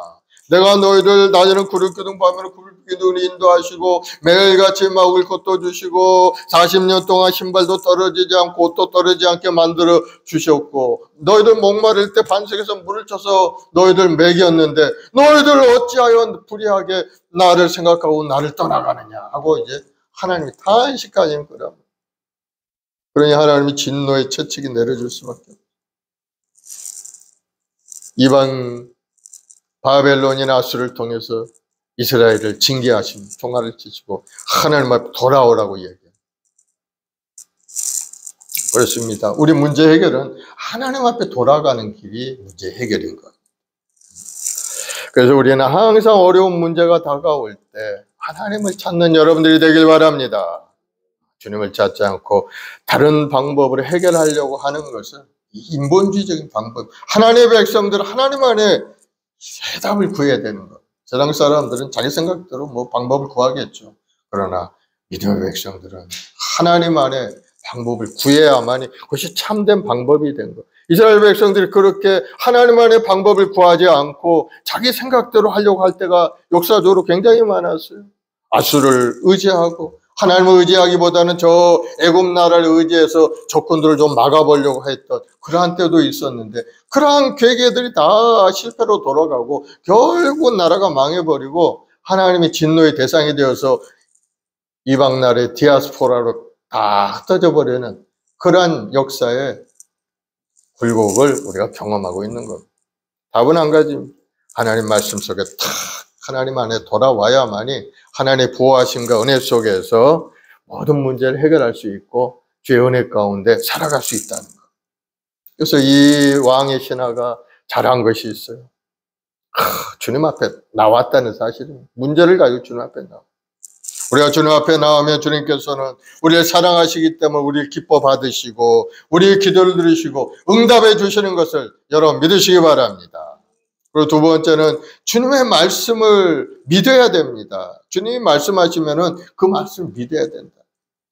내가 너희들 낮에는 구름기둥 밤에는 구름기둥을 인도하시고 매일같이 먹을 것도 주시고 40년 동안 신발도 떨어지지 않고 옷도 떨어지지 않게 만들어 주셨고 너희들 목마를 때 반석에서 물을 쳐서 너희들 먹였는데 너희들 어찌하여 불의하게 나를 생각하고 나를 떠나가느냐 하고 이제 하나님이 탄식하시는 거랍니다. 그러니 하나님이 진노의 채찍이 내려줄 수밖에 없어요. 이방 바벨론이나 아수를 통해서 이스라엘을 징계하신 종아를 치시고 하나님 앞에 돌아오라고 이야기해요. 그렇습니다. 우리 문제 해결은 하나님 앞에 돌아가는 길이 문제 해결인 거예요. 그래서 우리는 항상 어려운 문제가 다가올 때 하나님을 찾는 여러분들이 되길 바랍니다. 주님을 찾지 않고 다른 방법으로 해결하려고 하는 것은 인본주의적인 방법. 하나님의 백성들은 하나님 안에 해답을 구해야 되는 것. 세상 사람들은 자기 생각대로 뭐 방법을 구하겠죠. 그러나 믿음의 백성들은 하나님 안에 방법을 구해야만이 그것이 참된 방법이 된 것. 이스라엘 백성들이 그렇게 하나님 안에 방법을 구하지 않고 자기 생각대로 하려고 할 때가 역사적으로 굉장히 많았어요. 아수를 의지하고 하나님을 의지하기보다는 저 애굽 나라를 의지해서 적군들을 좀 막아보려고 했던 그러한 때도 있었는데 그러한 계획들이 다 실패로 돌아가고 결국 나라가 망해버리고 하나님의 진노의 대상이 되어서 이방 나라의 디아스포라로 다 흩어져버리는 그러한 역사의 굴곡을 우리가 경험하고 있는 겁니다. 답은 한 가지입니다. 하나님 말씀 속에 탁 하나님 안에 돌아와야만이 하나님의 보호하심과 은혜 속에서 모든 문제를 해결할 수 있고 주의 은혜 가운데 살아갈 수 있다는 것. 그래서 이 왕의 신하가 잘한 것이 있어요. 주님 앞에 나왔다는 사실은 문제를 가지고 주님 앞에 나와. 우리가 주님 앞에 나오면 주님께서는 우리를 사랑하시기 때문에 우리를 기뻐 받으시고 우리의 기도를 들으시고 응답해 주시는 것을 여러분 믿으시기 바랍니다. 그리고 두 번째는 주님의 말씀을 믿어야 됩니다. 주님이 말씀하시면은 그 말씀을 믿어야 된다.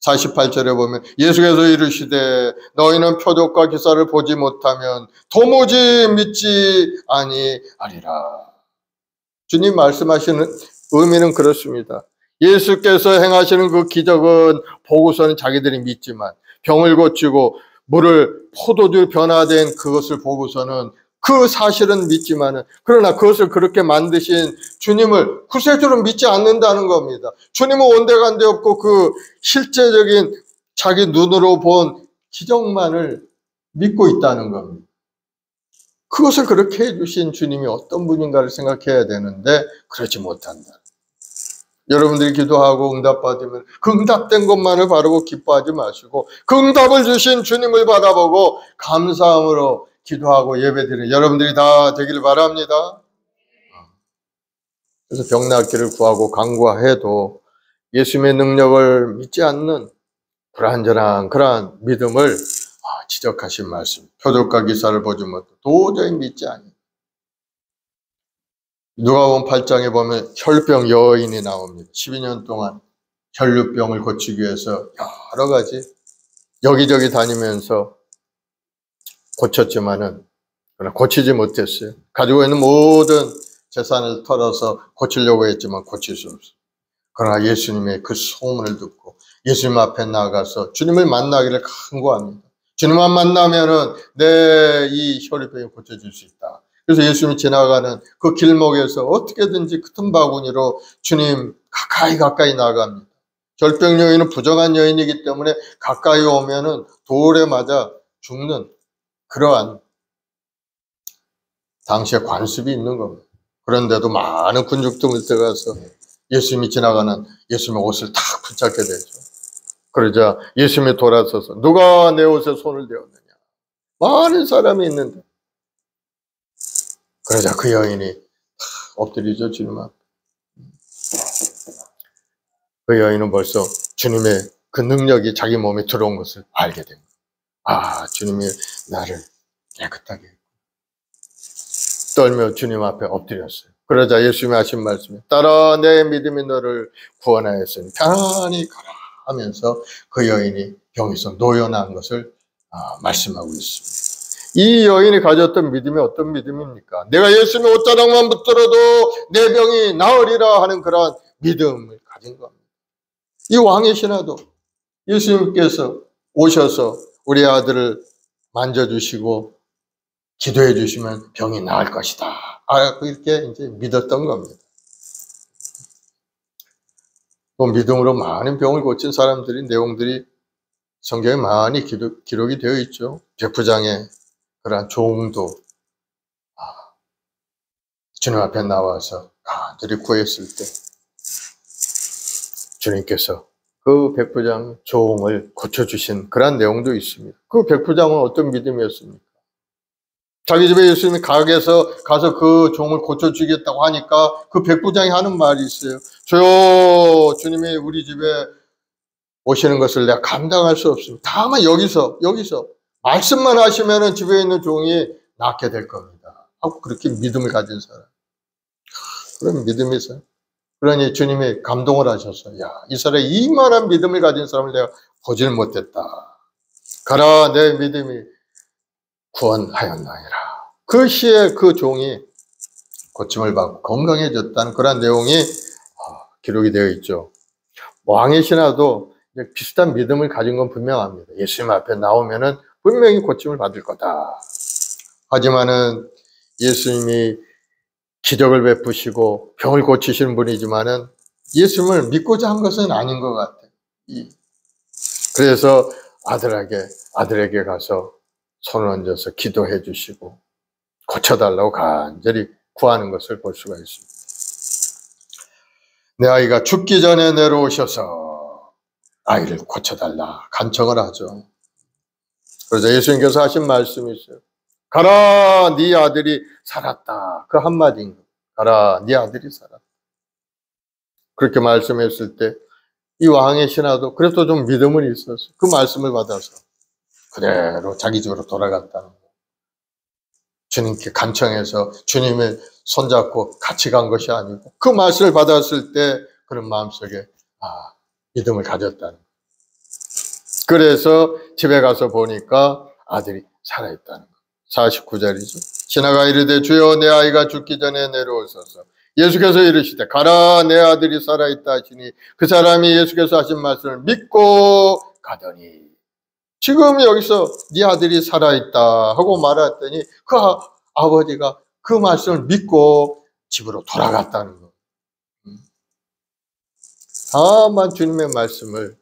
48절에 보면 예수께서 이르시되 너희는 표적과 기사를 보지 못하면 도무지 믿지 아니하리라. 주님 말씀하시는 의미는 그렇습니다. 예수께서 행하시는 그 기적은 보고서는 자기들이 믿지만 병을 고치고 물을 포도주 변화된 그것을 보고서는 그 사실은 믿지만은 그러나 그것을 그렇게 만드신 주님을 구세주로 믿지 않는다는 겁니다. 주님은 온데간데 없고 그 실제적인 자기 눈으로 본 기적만을 믿고 있다는 겁니다. 그것을 그렇게 해주신 주님이 어떤 분인가를 생각해야 되는데 그러지 못한다. 여러분들이 기도하고 응답받으면 그 응답된 것만을 바라고 기뻐하지 마시고 그 응답을 주신 주님을 바라보고 감사함으로 기도하고 예배드리는 여러분들이 다 되기를 바랍니다. 그래서 병 낫기를 구하고 간구해도 예수님의 능력을 믿지 않는 불완전한 그러한 믿음을 지적하신 말씀. 표적과 기사를 보지 못해 도저히 믿지 않아요. 누가복음 8장에 보면 혈병 여인이 나옵니다. 12년 동안 혈루병을 고치기 위해서 여러 가지 여기저기 다니면서 고쳤지만은 그러나 고치지 못했어요. 가지고 있는 모든 재산을 털어서 고치려고 했지만 고칠 수 없어요. 그러나 예수님의 그 소문을 듣고 예수님 앞에 나가서 주님을 만나기를 간구합니다. 주님만 만나면은 내 이 혈루병이 고쳐질 수 있다. 그래서 예수님이 지나가는 그 길목에서 어떻게든지 그 틈바구니로 주님 가까이 나갑니다. 혈병 여인은 부정한 여인이기 때문에 가까이 오면은 돌에 맞아 죽는 그러한 당시에 관습이 있는 겁니다. 그런데도 많은 군중들을 들어가서 예수님이 지나가는 예수님의 옷을 탁 붙잡게 되죠. 그러자 예수님이 돌아서서 누가 내 옷에 손을 대었느냐. 많은 사람이 있는데 그러자 그 여인이 엎드리죠, 주님 앞에. 그 여인은 벌써 주님의 그 능력이 자기 몸에 들어온 것을 알게 됩니다. 주님이 나를 깨끗하게 했고. 떨며 주님 앞에 엎드렸어요. 그러자 예수님이 하신 말씀이 따라 내 믿음이 너를 구원하였으니 편안히 가라 하면서 그 여인이 병에서 노여난 것을 말씀하고 있습니다. 이 여인이 가졌던 믿음이 어떤 믿음입니까? 내가 예수님의 옷자락만 붙들어도 내 병이 나으리라 하는 그런 믿음을 가진 겁니다. 이 왕의 신하도 예수님께서 오셔서 우리 아들을 만져주시고 기도해 주시면 병이 나을 것이다. 이렇게 이제 믿었던 겁니다. 그 믿음으로 많은 병을 고친 사람들이 내용들이 성경에 많이 기록이 되어 있죠. 백부장의 그러한 종도 주님 앞에 나와서 간절히 구했을 때 주님께서 그 백부장 종을 고쳐주신 그런 내용도 있습니다. 그 백부장은 어떤 믿음이었습니까? 자기 집에 예수님이 가서 그 종을 고쳐주겠다고 하니까 그 백부장이 하는 말이 있어요. 저요, 주님이 우리 집에 오시는 것을 내가 감당할 수 없습니다. 다만 여기서 말씀만 하시면은 집에 있는 종이 낫게 될 겁니다. 하고 그렇게 믿음을 가진 사람. 그런 믿음이 있어요. 그러니 주님이 감동을 하셔서 이 사람이 이만한 믿음을 가진 사람을 내가 보질 못했다. 가라, 내 믿음이 구원하였나이다. 그 시에 그 종이 고침을 받고 건강해졌다는 그런 내용이 기록이 되어 있죠. 왕의 신하도 비슷한 믿음을 가진 건 분명합니다. 예수님 앞에 나오면은 분명히 고침을 받을 거다. 하지만은 예수님이 기적을 베푸시고 병을 고치시는 분이지만은 예수님을 믿고자 한 것은 아닌 것 같아요. 그래서 아들에게 가서 손을 얹어서 기도해 주시고 고쳐달라고 간절히 구하는 것을 볼 수가 있습니다. 내 아이가 죽기 전에 내려오셔서 아이를 고쳐달라 간청을 하죠. 그래서 예수님께서 하신 말씀이 있어요. 가라, 네 아들이 살았다. 그 한마디인 거예요. 가라, 네 아들이 살았다. 그렇게 말씀했을 때 이 왕의 신하도 그래도 좀 믿음은 있었어요. 그 말씀을 받아서 그대로 자기 집으로 돌아갔다는 거예요. 주님께 간청해서 주님의 손잡고 같이 간 것이 아니고 그 말씀을 받았을 때 그런 마음속에 믿음을 가졌다는 거예요. 그래서 집에 가서 보니까 아들이 살아있다는 거예요. 49절이죠. 신하가 이르되 주여 내 아이가 죽기 전에 내려오소서. 예수께서 이르시되 가라, 내 아들이 살아있다 하시니 그 사람이 예수께서 하신 말씀을 믿고 가더니 지금 여기서 네 아들이 살아있다 하고 말했더니 그 아버지가 그 말씀을 믿고 집으로 돌아갔다는 거예요. 다만 주님의 말씀을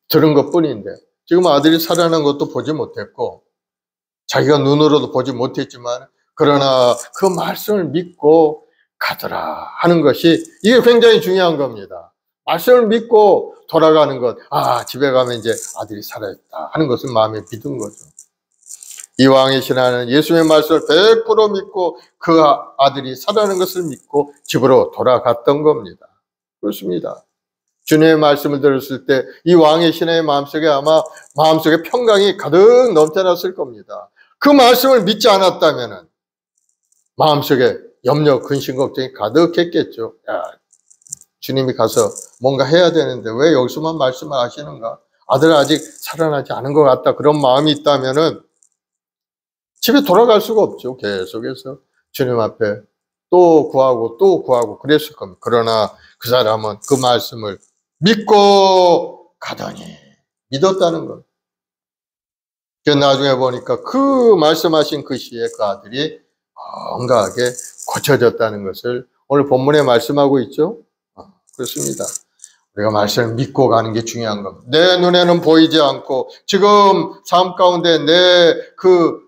들은 것뿐인데 지금 아들이 살아난 것도 보지 못했고 자기가 눈으로도 보지 못했지만 그러나 그 말씀을 믿고 가더라 하는 것이 이게 굉장히 중요한 겁니다. 말씀을 믿고 돌아가는 것, 집에 가면 이제 아들이 살아있다 하는 것을 마음에 믿은 거죠. 이 왕의 신하는 예수님의 말씀을 100% 믿고 그 아들이 살아나는 것을 믿고 집으로 돌아갔던 겁니다. 그렇습니다. 주님의 말씀을 들었을 때 이 왕의 신하의 마음속에 아마 마음속에 평강이 가득 넘쳐났을 겁니다. 그 말씀을 믿지 않았다면 마음속에 염려, 근심, 걱정이 가득했겠죠. 주님이 가서 뭔가 해야 되는데 왜 여기서만 말씀을 하시는가? 아들은 아직 살아나지 않은 것 같다. 그런 마음이 있다면은 집에 돌아갈 수가 없죠. 계속해서 주님 앞에 또 구하고 그랬을 겁니다. 그러나 그 사람은 그 말씀을 믿고 가더니 믿었다는 것. 나중에 보니까 그 말씀하신 그 시에 그 아들이 건강하게 고쳐졌다는 것을 오늘 본문에 말씀하고 있죠. 그렇습니다. 우리가 말씀을 믿고 가는 게 중요한 겁니다. 내 눈에는 보이지 않고 지금 삶 가운데 내 그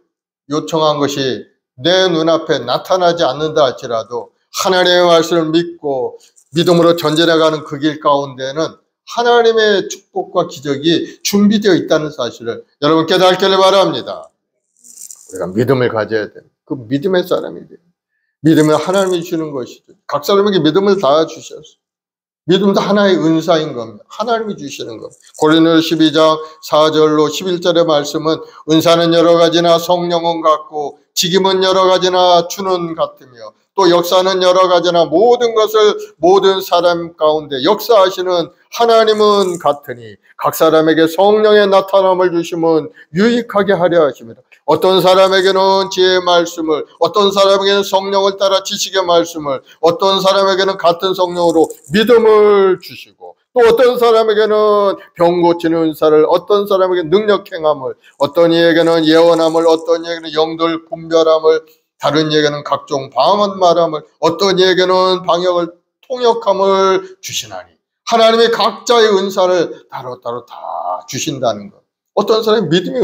요청한 것이 내 눈앞에 나타나지 않는다 할지라도 하나님의 말씀을 믿고 믿음으로 전진해가는 그 길 가운데는 하나님의 축복과 기적이 준비되어 있다는 사실을 여러분 깨닫기를 바랍니다. 우리가 믿음을 가져야 됩니다. 그 믿음의 사람이 돼요. 믿음은 하나님이 주는 것이죠. 각 사람에게 믿음을 다 주셨어요. 믿음도 하나의 은사인 겁니다. 하나님이 주시는 겁니다. 고린도서 12장 4절로 11절의 말씀은 은사는 여러 가지나 성령은 같고 직임은 여러 가지나 주는 같으며 또 역사는 여러 가지나 모든 것을 모든 사람 가운데 역사하시는 하나님은 같으니 각 사람에게 성령의 나타남을 주심은 유익하게 하려 하십니다. 어떤 사람에게는 지혜의 말씀을, 어떤 사람에게는 성령을 따라 지식의 말씀을, 어떤 사람에게는 같은 성령으로 믿음을 주시고 또 어떤 사람에게는 병 고치는 은사를, 어떤 사람에게는 능력 행함을, 어떤 이에게는 예언함을, 어떤 이에게는 영들 분별함을, 다른 이에게는 각종 방언 말함을, 어떤 이에게는 방역을 통역함을 주시나니 하나님의 각자의 은사를 따로따로 다 주신다는 것. 어떤 사람이 믿음의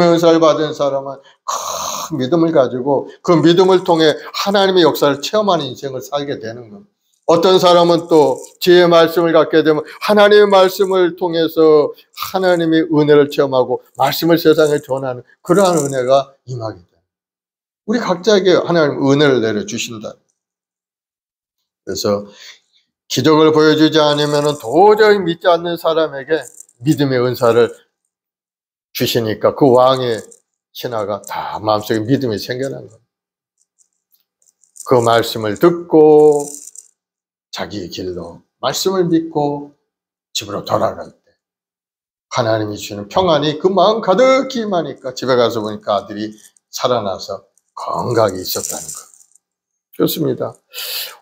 은사를 받은 사람은 큰 믿음을 가지고 그 믿음을 통해 하나님의 역사를 체험하는 인생을 살게 되는 겁니다. 어떤 사람은 또 지혜의 말씀을 갖게 되면 하나님의 말씀을 통해서 하나님의 은혜를 체험하고 말씀을 세상에 전하는 그러한 은혜가 임하게 돼요. 우리 각자에게 하나님 은혜를 내려주신다. 그래서 기적을 보여주지 않으면 도저히 믿지 않는 사람에게 믿음의 은사를 주시니까 그 왕의 신하가 다 마음속에 믿음이 생겨난 겁니다. 그 말씀을 듣고 자기 길로 말씀을 믿고 집으로 돌아갈 때 하나님이 주시는 평안이 그 마음 가득히 임하니까 집에 가서 보니까 아들이 살아나서 건강하게 있었다는 것. 그렇습니다.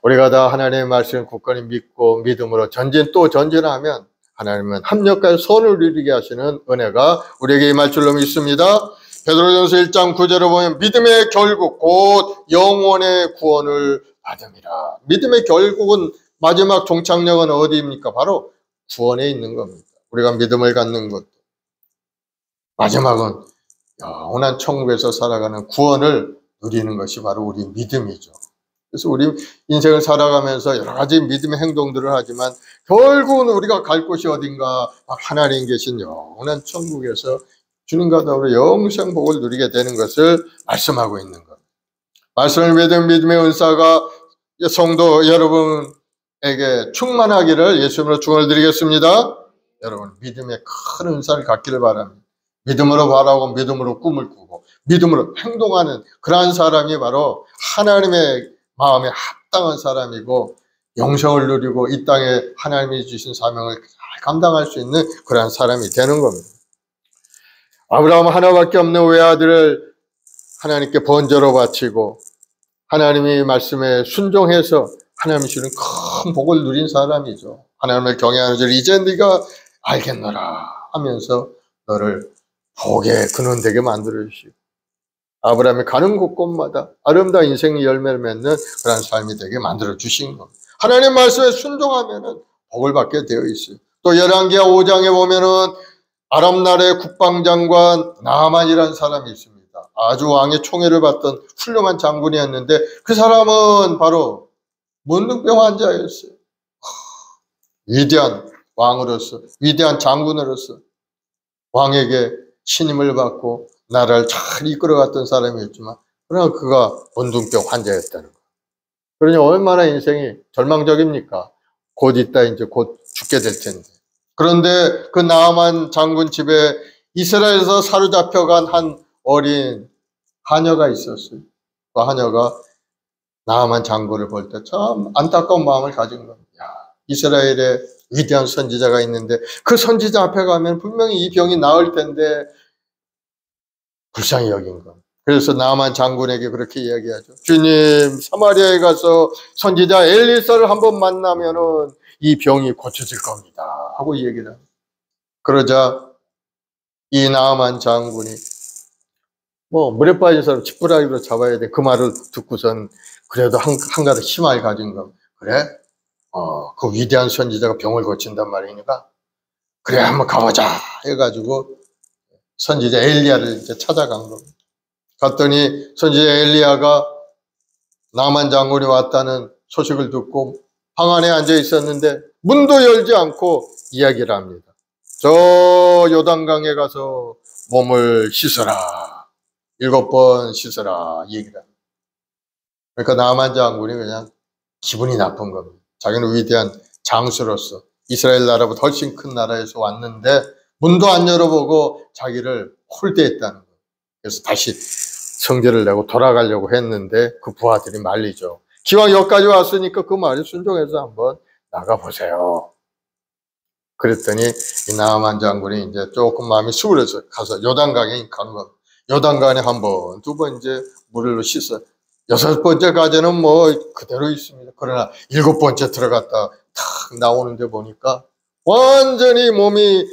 우리가 다 하나님의 말씀을 굳건히 믿고 믿음으로 전진하면 하나님은 합력과 선을 이루게 하시는 은혜가 우리에게 임할 줄로 믿습니다. 베드로전서 1장 9절을 보면 믿음의 결국 곧 영혼의 구원을 받음이라. 믿음의 결국은 마지막 종착역은 어디입니까? 바로 구원에 있는 겁니다. 우리가 믿음을 갖는 것. 마지막은 영원한 천국에서 살아가는 구원을 누리는 것이 바로 우리 믿음이죠. 그래서 우리 인생을 살아가면서 여러 가지 믿음의 행동들을 하지만 결국은 우리가 갈 곳이 어딘가 하나님 계신 영원한 천국에서 주님과 더불어 영생 복을 누리게 되는 것을 말씀하고 있는 것. 말씀을 믿은 믿음의 은사가 성도 여러분에게 충만하기를 예수님으로 축원을 드리겠습니다. 여러분 믿음의 큰 은사를 갖기를 바랍니다. 믿음으로 바라고 믿음으로 꿈을 꾸고 믿음으로 행동하는 그러한 사람이 바로 하나님의 마음에 합당한 사람이고 영생을 누리고 이 땅에 하나님이 주신 사명을 잘 감당할 수 있는 그러한 사람이 되는 겁니다. 아브라함은 하나밖에 없는 외아들을 하나님께 번제로 바치고 하나님의 말씀에 순종해서 하나님이 주는 큰 복을 누린 사람이죠. 하나님을 경외하는 줄 이제 네가 알겠노라 하면서 너를 복의 근원 되게 만들어 주시고 아브라함이 가는 곳곳마다 아름다운 인생의 열매를 맺는 그런 삶이 되게 만들어 주신 겁니다. 하나님 말씀에 순종하면은 복을 받게 되어 있어요. 또 열왕기하 5장에 보면은 아람 나라의 국방장관 나아만이라는 사람이 있습니다. 아주 왕의 총애를 받던 훌륭한 장군이었는데 그 사람은 바로 문둥병 환자였어요. 위대한 왕으로서, 위대한 장군으로서 왕에게 신임을 받고 나라를 잘 이끌어갔던 사람이었지만 그러나 그가 문둥병 환자였다는 거예요. 그러니 얼마나 인생이 절망적입니까? 곧 있다 이제 곧 죽게 될 텐데. 그런데 그 나아만 장군 집에 이스라엘에서 사로잡혀간 한 어린 하녀가 있었어요. 그 하녀가 나아만 장군을 볼 때 참 안타까운 마음을 가진 겁니다. 이스라엘에 위대한 선지자가 있는데 그 선지자 앞에 가면 분명히 이 병이 나을 텐데 불쌍히 여긴 겁니다. 그래서 나아만 장군에게 그렇게 이야기하죠. 주님, 사마리아에 가서 선지자 엘리사를 한번 만나면은 이 병이 고쳐질 겁니다 하고 얘기를 합니다. 그러자 이 나아만 장군이 물에 빠진 사람 지푸라기로 잡아야 돼. 그 말을 듣고선 그래도 한가닥 희망을 가진 겁니다. 그래? 그 위대한 선지자가 병을 고친단 말이니까 그래 한번 가보자 해가지고 선지자 엘리야를 이제 찾아간 겁니다. 갔더니 선지자 엘리야가 나아만 장군이 왔다는 소식을 듣고 방 안에 앉아 있었는데 문도 열지 않고 이야기를 합니다. 저 요단강에 가서 몸을 씻어라. 7번 씻어라 얘기를 합니다. 그러니까 나아만 장군이 그냥 기분이 나쁜 겁니다. 자기는 위대한 장수로서 이스라엘 나라보다 훨씬 큰 나라에서 왔는데 문도 안 열어보고 자기를 홀대했다는 거예요. 그래서 다시 성제를 내고 돌아가려고 했는데 그 부하들이 말리죠. 기왕 여기까지 왔으니까 그 말에 순종해서 한번 나가보세요. 그랬더니 이 나아만 장군이 이제 조금 마음이 수그려서 가서 요단강에 간 겁니다. 요단강에 한 번, 2번 이제 물로 씻어 6번째까지는 그대로 있습니다. 그러나 7번째 들어갔다 탁 나오는데 보니까 완전히 몸이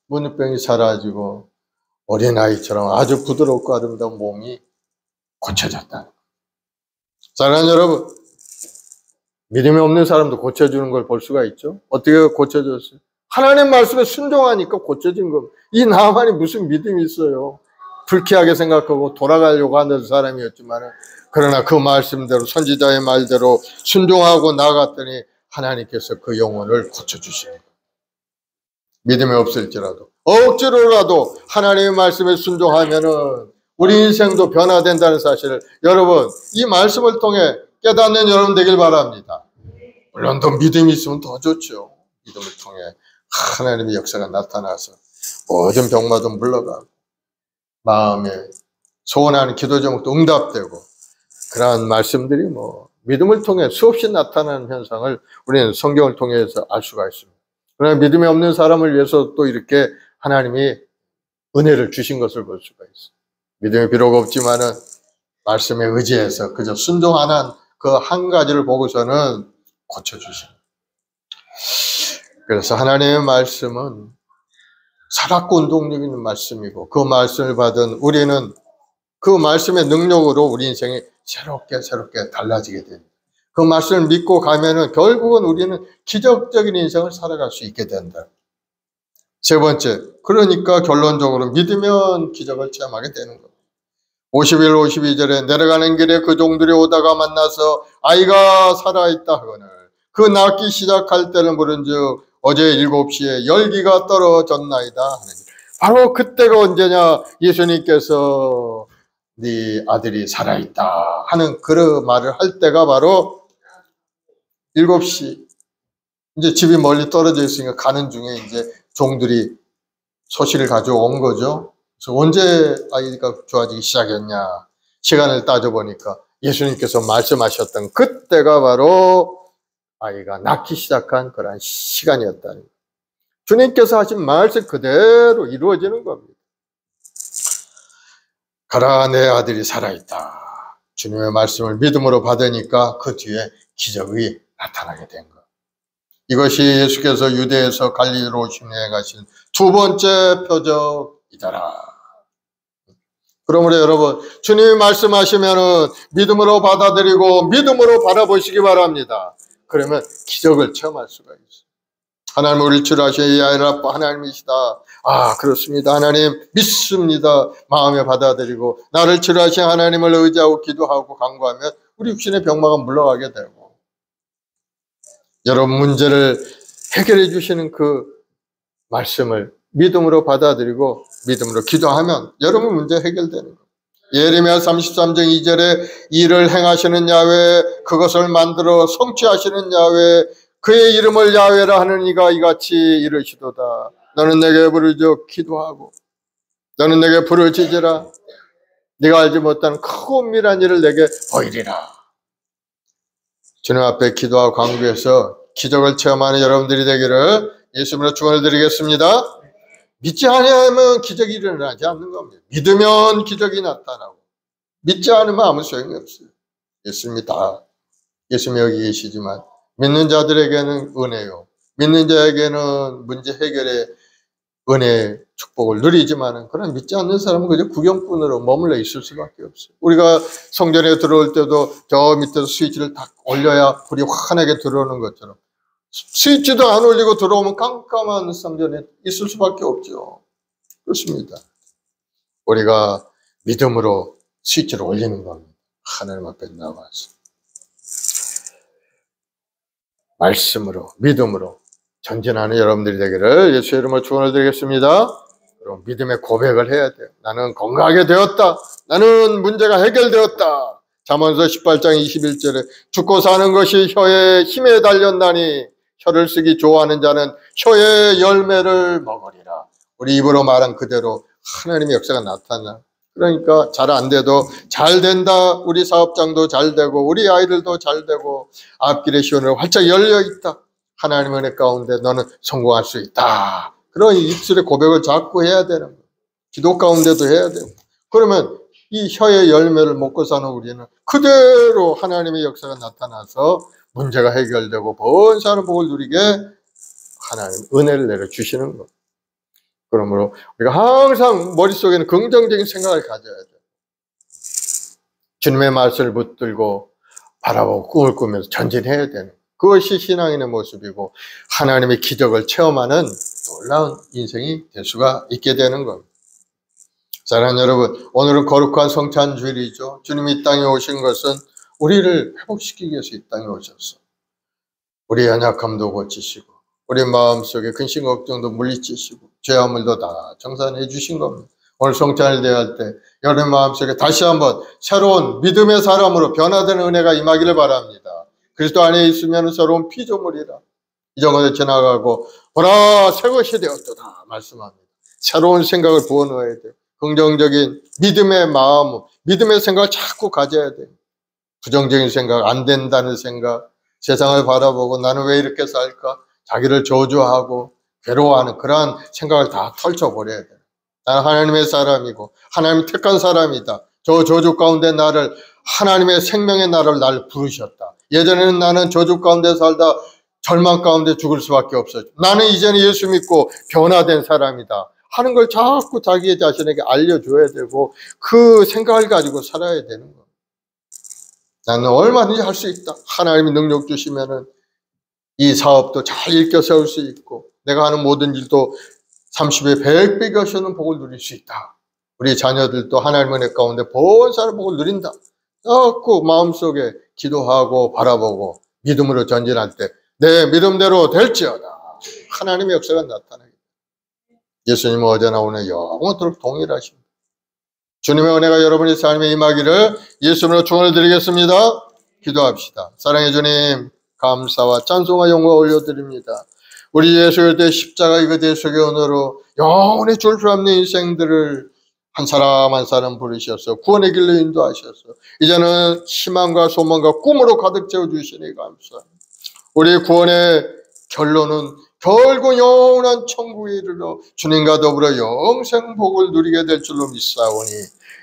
문둥병이 사라지고 어린아이처럼 아주 부드럽고 아름다운 몸이 고쳐졌다. 사랑하는 여러분, 믿음이 없는 사람도 고쳐주는 걸 볼 수가 있죠. 어떻게 고쳐졌어요? 하나님 말씀에 순종하니까 고쳐진 겁니다. 이 나아만이 무슨 믿음이 있어요. 불쾌하게 생각하고 돌아가려고 하는 사람이었지만 그러나 그 말씀대로 선지자의 말대로 순종하고 나갔더니 하나님께서 그 영혼을 고쳐주시는 거예요. 믿음이 없을지라도 억지로라도 하나님의 말씀에 순종하면은 우리 인생도 변화된다는 사실을 여러분 이 말씀을 통해 깨닫는 여러분 되길 바랍니다. 물론 더 믿음이 있으면 더 좋죠. 믿음을 통해 하나님의 역사가 나타나서 모든 병마도 물러가고 마음에 소원하는 기도 제목도 응답되고 그러한 말씀들이 믿음을 통해 수없이 나타나는 현상을 우리는 성경을 통해서 알 수가 있습니다. 그러나 믿음이 없는 사람을 위해서 또 이렇게 하나님이 은혜를 주신 것을 볼 수가 있어요. 믿음이 비록 없지만은 말씀에 의지해서 그저 순종하는 그 한 가지를 보고서는 고쳐주십니다. 그래서 하나님의 말씀은 살았고 운동력 있는 말씀이고 그 말씀을 받은 우리는 그 말씀의 능력으로 우리 인생이 새롭게 달라지게 됩니다. 그 말씀을 믿고 가면은 결국은 우리는 기적적인 인생을 살아갈 수 있게 된다. 세 번째, 그러니까 결론적으로 믿으면 기적을 체험하게 되는 겁니다. 51, 52절에 내려가는 길에 그 종들이 오다가 만나서 아이가 살아있다 하거늘 그 낳기 시작할 때를 물은즉 어제 7시에 열기가 떨어졌나이다 하는 바로 그때가 언제냐? 예수님께서 네 아들이 살아있다 하는 그 말을 할 때가 바로 7시. 이제 집이 멀리 떨어져 있으니까 가는 중에 이제 종들이 소식을 가져온 거죠. 그래서 언제 아이가 좋아지기 시작했냐? 시간을 따져보니까 예수님께서 말씀하셨던 그때가 바로 아이가 낳기 시작한 그런 시간이었다는 거예요. 주님께서 하신 말씀 그대로 이루어지는 겁니다. 가라 내 아들이 살아있다. 주님의 말씀을 믿음으로 받으니까 그 뒤에 기적이 나타나게 된 것. 이것이 예수께서 유대에서 갈릴리로巡礼 가신 두 번째 표적이더라. 그러므로 여러분 주님이 말씀하시면은 믿음으로 받아들이고 믿음으로 바라보시기 바랍니다. 그러면 기적을 체험할 수가 있어요. 하나님 우리를 치료하신 이 아이를 아빠 하나님이시다. 아, 그렇습니다. 하나님 믿습니다. 마음에 받아들이고 나를 치료하신 하나님을 의지하고 기도하고 간구하면 우리 육신의 병마가 물러가게 되고, 여러분 문제를 해결해 주시는 그 말씀을 믿음으로 받아들이고 믿음으로 기도하면 여러분 문제 해결되는 거예요. 예레미야 33장 2절에 이를 행하시는 야훼, 그것을 만들어 성취하시는 야훼, 그의 이름을 야훼라 하는 이가 이같이 이르시도다. 너는 내게 부르짖어 기도하고 너는 내게 부르짖으라. 네가 알지 못하는 크고 은밀한 일을 내게 보이리라. 주님 앞에 기도하고 간구해서 기적을 체험하는 여러분들이 되기를 예수님으로 축원을 드리겠습니다. 믿지 않으면 기적이 일어나지 않는 겁니다. 믿으면 기적이 나타나고, 믿지 않으면 아무 소용이 없어요. 예수님이 다, 예수님이 여기 계시지만 믿는 자들에게는 은혜요, 믿는 자에게는 문제 해결의 은혜의 축복을 누리지만은, 그런 믿지 않는 사람은 그저 구경꾼으로 머물러 있을 수밖에 없어요. 우리가 성전에 들어올 때도 저 밑에서 스위치를 딱 올려야 불이 환하게 들어오는 것처럼, 스위치도 안 올리고 들어오면 깜깜한 성전에 있을 수밖에 없죠. 그렇습니다. 우리가 믿음으로 스위치를 올리는 겁니다. 하나님 앞에 나와서 말씀으로, 믿음으로 전진하는 여러분들이 되기를 예수의 이름으로 축원을 드리겠습니다. 그럼 믿음의 고백을 해야 돼요. 나는 건강하게 되었다. 나는 문제가 해결되었다. 잠언서 18장 21절에 죽고 사는 것이 혀의 힘에 달렸나니 혀를 쓰기 좋아하는 자는 혀의 열매를 먹으리라. 우리 입으로 말한 그대로 하나님의 역사가 나타나. 그러니까 잘 안 돼도 잘 된다. 우리 사업장도 잘 되고 우리 아이들도 잘 되고 앞길의 시원을 활짝 열려 있다. 하나님의 은혜 가운데 너는 성공할 수 있다. 그런 입술의 고백을 자꾸 해야 되는 거예요. 기도 가운데도 해야 되고. 그러면 이 혀의 열매를 먹고 사는 우리는 그대로 하나님의 역사가 나타나서 문제가 해결되고 번사는 복을 누리게 하나님 은혜를 내려주시는 것. 그러므로 우리가 항상 머릿속에는 긍정적인 생각을 가져야 돼요. 주님의 말씀을 붙들고 바라보고 꿈을 꾸면서 전진해야 되는, 그것이 신앙인의 모습이고 하나님의 기적을 체험하는 놀라운 인생이 될 수가 있게 되는 겁니다. 사랑하는 여러분, 오늘은 거룩한 성찬 주일이죠. 주님이 이 땅에 오신 것은 우리를 회복시키기 위해서 이 땅에 오셨어. 우리 연약함도 고치시고 우리 마음속에 근심 걱정도 물리치시고 죄화물도 다 정산해 주신 겁니다. 오늘 성찬을 대할 때 여러분 마음속에 다시 한번 새로운 믿음의 사람으로 변화되는 은혜가 임하기를 바랍니다. 그리스도 안에 있으면 새로운 피조물이라. 이전것에 지나가고 보라 새 것이 되었도다 말씀합니다. 새로운 생각을 부어넣어야 돼요. 긍정적인 믿음의 마음, 믿음의 생각을 자꾸 가져야 돼요. 부정적인 생각, 안 된다는 생각, 세상을 바라보고 나는 왜 이렇게 살까? 자기를 저주하고 괴로워하는 그러한 생각을 다 털쳐버려야 돼요. 나는 하나님의 사람이고 하나님 택한 사람이다. 저 저주 가운데 나를, 하나님의 생명의 나를 나를 부르셨다. 예전에는 나는 저주 가운데 살다 절망 가운데 죽을 수밖에 없었죠. 나는 이제는 예수 믿고 변화된 사람이다 하는 걸 자꾸 자기 자신에게 알려줘야 되고 그 생각을 가지고 살아야 되는 거예요. 나는 얼마든지 할 수 있다. 하나님이 능력 주시면은 이 사업도 잘 일으켜 세울 수 있고 내가 하는 모든 일도 30배 100배 가시는 복을 누릴 수 있다. 우리 자녀들도 하나님의 은혜 가운데 번사의 복을 누린다. 자꾸 마음속에 기도하고 바라보고 믿음으로 전진할 때 내 믿음대로 될지어다. 하나님의 역사가 나타나겠다. 예수님은 어제나 오늘 영원토록 동일하십니다. 주님의 은혜가 여러분의 삶에 임하기를 예수님으로 축원을 드리겠습니다. 기도합시다. 사랑의 주님, 감사와 찬송과 영광 올려드립니다. 우리 예수 그리스도의 십자가 이거 대속의 은혜로 영원히 줄 수 없는 인생들을 한 사람 한 사람 부르셔서 구원의 길로 인도하셔서 이제는 희망과 소망과 꿈으로 가득 채워주시니 감사합니다. 우리 구원의 결론은 결국 영원한 천국에 이르러 주님과 더불어 영생 복을 누리게 될 줄로 믿사오니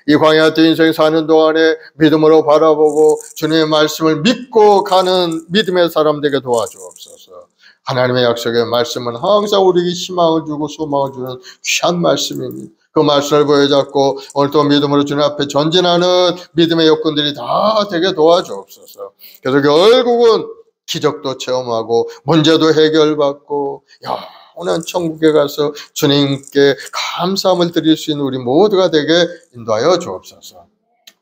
이 광야 같은 인생 사는 동안에 믿음으로 바라보고 주님의 말씀을 믿고 가는 믿음의 사람 되게 도와주옵소서. 하나님의 약속의 말씀은 항상 우리에게 희망을 주고 소망을 주는 귀한 말씀입니다. 그 말씀을 보여잡고 오늘 또 믿음으로 주님 앞에 전진하는 믿음의 여건들이 다 되게 도와주옵소서. 그래서 결국은 기적도 체험하고 문제도 해결받고 영원한 천국에 가서 주님께 감사함을 드릴 수 있는 우리 모두가 되게 인도하여 주옵소서.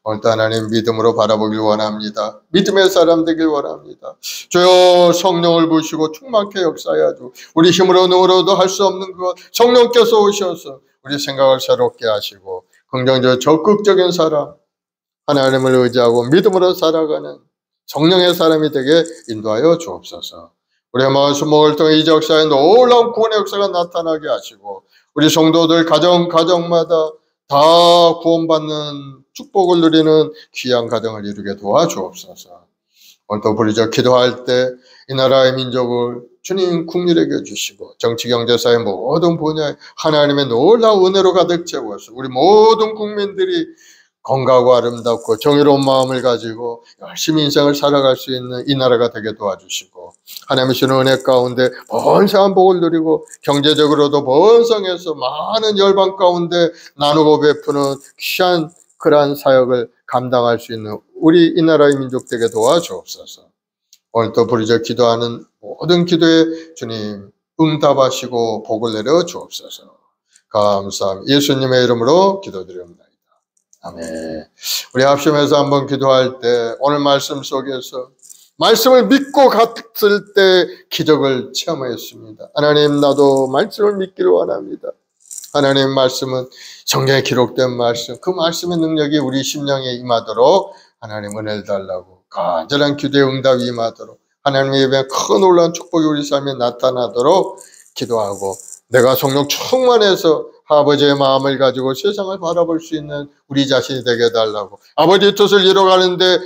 오늘도 하나님 믿음으로 바라보길 원합니다. 믿음의 사람 되길 원합니다. 주여 성령을 부으시고 충만케 역사하여 주. 우리 힘으로 능으로도 할 수 없는 것 성령께서 오셔서 우리 생각을 새롭게 하시고 긍정적 적극적인 사람, 하나님을 의지하고 믿음으로 살아가는 성령의 사람이 되게 인도하여 주옵소서. 우리의 마음 수목을 통해 이 역사에 놀라운 구원의 역사가 나타나게 하시고 우리 성도들 가정마다 다 구원받는 축복을 누리는 귀한 가정을 이루게 도와주옵소서. 오늘도 부르짖어 기도할 때 이 나라의 민족을 주님 국률에게 주시고 정치, 경제, 사회 모든 분야에 하나님의 놀라운 은혜로 가득 채워서 우리 모든 국민들이 건강하고 아름답고 정의로운 마음을 가지고 열심히 인생을 살아갈 수 있는 이 나라가 되게 도와주시고 하나님의 주는 은혜 가운데 번성한 복을 누리고 경제적으로도 번성해서 많은 열방 가운데 나누고 베푸는 귀한 그러한 사역을 감당할 수 있는 우리 이 나라의 민족 되게 도와주옵소서. 오늘도 부르짖어 기도하는 모든 기도에 주님 응답하시고 복을 내려 주옵소서. 감사합니다. 예수님의 이름으로 기도드립니다. 아멘. 우리 합심해서 한번 기도할 때 오늘 말씀 속에서 말씀을 믿고 갔을 때 기적을 체험하였습니다. 하나님, 나도 말씀을 믿기를 원합니다. 하나님 말씀은 성경에 기록된 말씀, 그 말씀의 능력이 우리 심령에 임하도록 하나님 은혜를 달라고 간절한 기도의 응답이 임하도록 하나님의 예배에 큰 놀라운 축복이 우리 삶에 나타나도록 기도하고 내가 성령 충만해서 아버지의 마음을 가지고 세상을 바라볼 수 있는 우리 자신이 되게 해달라고 아버지의 뜻을 이뤄가는데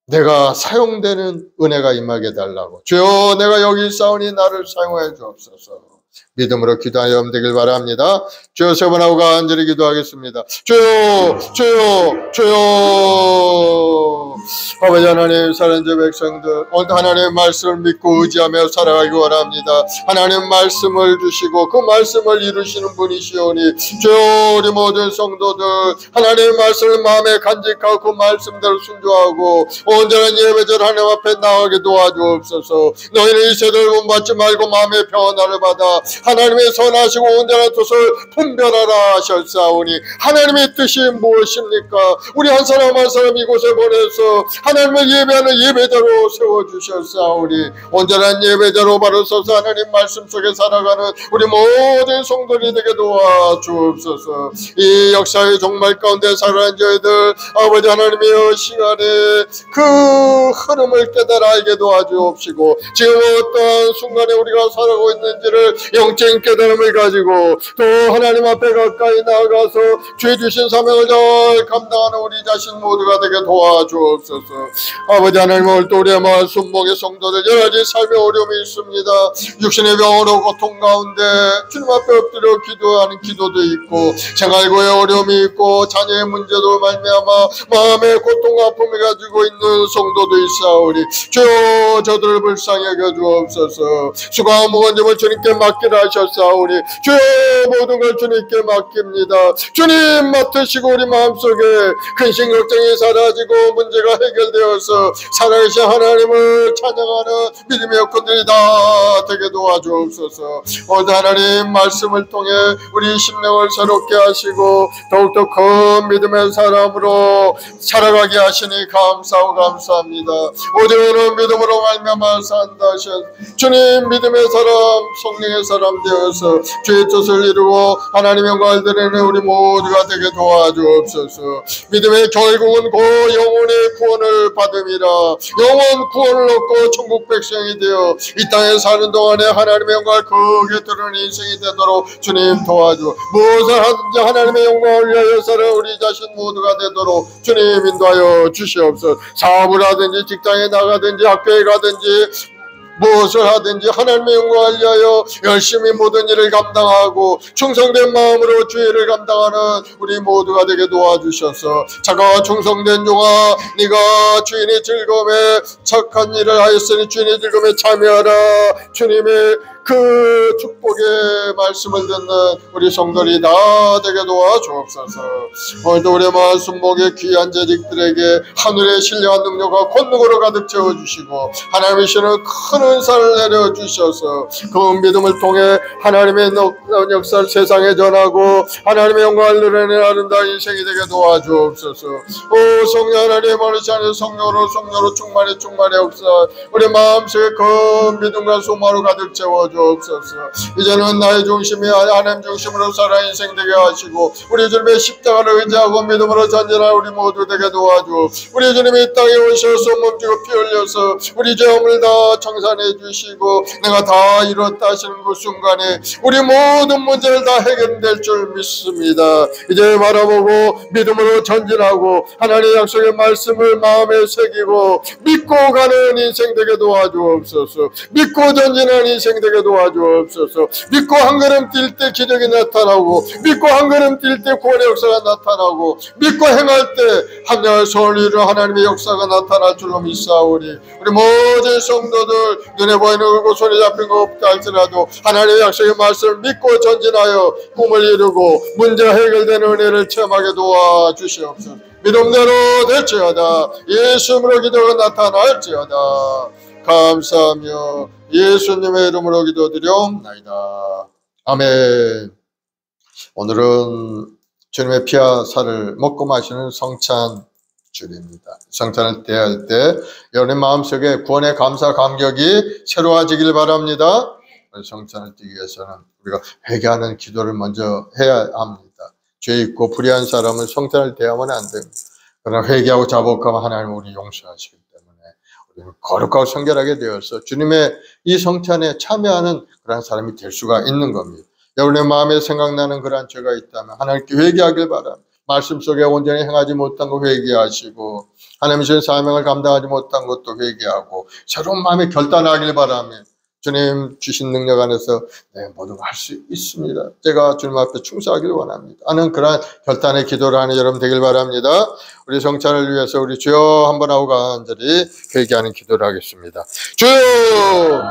내가 사용되는 은혜가 임하게 해달라고 주여 내가 여기 있사오니 나를 사용하여 주옵소서. 믿음으로 기도하여 되길 바랍니다. 주여 세 번 하고 간절히 기도하겠습니다. 주여 주여 주여. 아버지 하나님, 사랑하는 백성들 오늘도 하나님의 말씀을 믿고 의지하며 살아가기 원합니다. 하나님 말씀을 주시고 그 말씀을 이루시는 분이시오니 주여 우리 모든 성도들 하나님의 말씀을 마음에 간직하고 그 말씀대로 순종하고 온전한 예배절 하나님 앞에 나가게 도와주옵소서. 너희는 이 세대를 본받지 말고 마음의 평안을 받아 하나님의 선하시고 온전한 뜻을 분별하라 하셨사오니 하나님의 뜻이 무엇입니까? 우리 한 사람 한 사람 이곳에 보내서 하나님을 예배하는 예배자로 세워주셨사오니 온전한 예배자로 바로 서서 하나님 말씀 속에 살아가는 우리 모든 성도들이 되게 도와주옵소서. 이 역사의 종말 가운데 살아가는 저희들 아버지 하나님의 시간에 그 흐름을 깨달아 알게 도와주옵시고 지금 어떠한 순간에 우리가 살아가고 있는지를 영적인 깨달음을 가지고 또 하나님 앞에 가까이 나아가서 죄 주신 사명을 잘 감당하는 우리 자신 모두가 되게 도와주옵소서. 아버지 하나님, 오늘 또 우리의 마을 순복의 성도들 여러 가지 삶의 어려움이 있습니다. 육신의 병으로 고통 가운데 주님 앞에 엎드려 기도하는 기도도 있고 생활고의 어려움이 있고 자녀의 문제도 말미암아 마음의 고통과 아픔을 가지고 있는 성도도 있사오니 주여 저들을 불쌍히 여겨 주옵소서. 수고와 무거운 짐을 주님께 맡기라 하셨사오니 주여 모든 걸 주님께 맡깁니다. 주님 맡으시고 우리 마음속에 근심 걱정이 사라지고 문제가 해결되어서 살아계신 하나님을 찬양하는 믿음의 여건들이 다 되게 도와주옵소서. 오늘도 하나님 말씀을 통해 우리 심령을 새롭게 하시고 더욱더 큰 믿음의 사람으로 살아가게 하시니 감사하고 감사합니다. 오직 오늘 믿음으로 말미암아 산다 하신 주님 믿음의 사람 성령의 사람 되어서 주의 뜻을 이루고 하나님의 영광을 드리는 우리 모두가 되게 도와주옵소서. 믿음의 결국은 그 영혼의 구원을 받음이라 영원 구원을 얻고 천국 백성이 되어 이 땅에 사는 동안에 하나님의 영광을 크게 드러내는 인생이 되도록 주님 도와주 무엇을 하든지 하나님의 영광을 위하여 살아 우리 자신 모두가 되도록 주님 인도하여 주시옵소서. 사업을 하든지 직장에 나가든지 학교에 가든지 무엇을 하든지 하나님의 영광을 위하여 열심히 모든 일을 감당하고 충성된 마음으로 주의 일을 감당하는 우리 모두가 되게 도와주셔서 착하고 충성된 종아 네가 주인의 즐거움에 착한 일을 하였으니 주인의 즐거움에 참여하라. 주님의 그 축복의 말씀을 듣는 우리 성도들이 다 되게 도와주옵소서. 오늘도 우리 말씀 목에 귀한 재직들에게 하늘의 신령한 능력과 권능으로 가득 채워주시고 하나님의 신은 큰 은사를 내려주셔서 그 믿음을 통해 하나님의 역사를 세상에 전하고 하나님의 영광을 드러내는 아름다운 인생이 되게 도와주옵소서. 오 성령 하나님 어느새 안에 성령으로 충만히 역사 우리 마음속에 그 믿음과 소망으로 가득 채워주옵소서. 이제는 나의 중심이 하나님 중심으로 살아 인생 되게 하시고 우리 주님의 십자가를 의지하고 믿음으로 전진할 우리 모두 되게 도와주옵소서. 우리 주님이 이 땅에 오셔서 몸지고 피 흘려서 우리 죄업을 다 청산해 주시고 내가 다 이뤘다 하시는 그 순간에 우리 모든 문제를 다 해결될 줄 믿습니다. 이제 바라보고 믿음으로 전진하고 하나님의 약속의 말씀을 마음에 새기고 믿고 가는 인생 되게 도와주옵소서. 믿고 전진하는 인생 되게 도와주옵소서. 믿고 한 걸음 뛸 때 기적이 나타나고 믿고 한 걸음 뛸 때 구원의 역사가 나타나고 믿고 행할 때 합력을 소리로 하나님의 역사가 나타날 줄로 믿사오니 우리 모든 성도들 눈에 보이는 거 손에 잡힌 거 없다 할지라도 하나님의 약속의 말씀을 믿고 전진하여 꿈을 이루고 문제가 해결되는 은혜를 체험하게 도와주시옵소서. 믿음대로 될지어다. 예수님으로 기도가 나타날지어다. 감사하며 예수님의 이름으로 기도드리옵나이다. 아멘. 오늘은 주님의 피와 살을 먹고 마시는 성찬 주일입니다. 성찬을 대할 때 여러분의 마음속에 구원의 감사 감격이 새로워지길 바랍니다. 성찬을 띠기 위해서는 우리가 회개하는 기도를 먼저 해야 합니다. 죄 있고 불의한 사람은 성찬을 대하면 안 됩니다. 그러나 회개하고 자복하면 하나님 우리 용서하시기 때문에 우리는 거룩하고 성결하게 되어서 주님의 이 성찬에 참여하는 그런 사람이 될 수가 있는 겁니다. 여러분의 마음에 생각나는 그러한 죄가 있다면 하나님께 회개하길 바랍니다. 말씀 속에 온전히 행하지 못한 거 회개하시고 하나님의 주신 사명을 감당하지 못한 것도 회개하고 새로운 마음에 결단하길 바랍니다. 주님 주신 능력 안에서 모든 걸 할 수 있습니다. 제가 주님 앞에 충성하기를 원합니다. 하는 그러한 결단의 기도를 하는 여러분 되길 바랍니다. 우리 성찬을 위해서 우리 주여 한번 하고 간절히 회개하는 기도를 하겠습니다. 주여!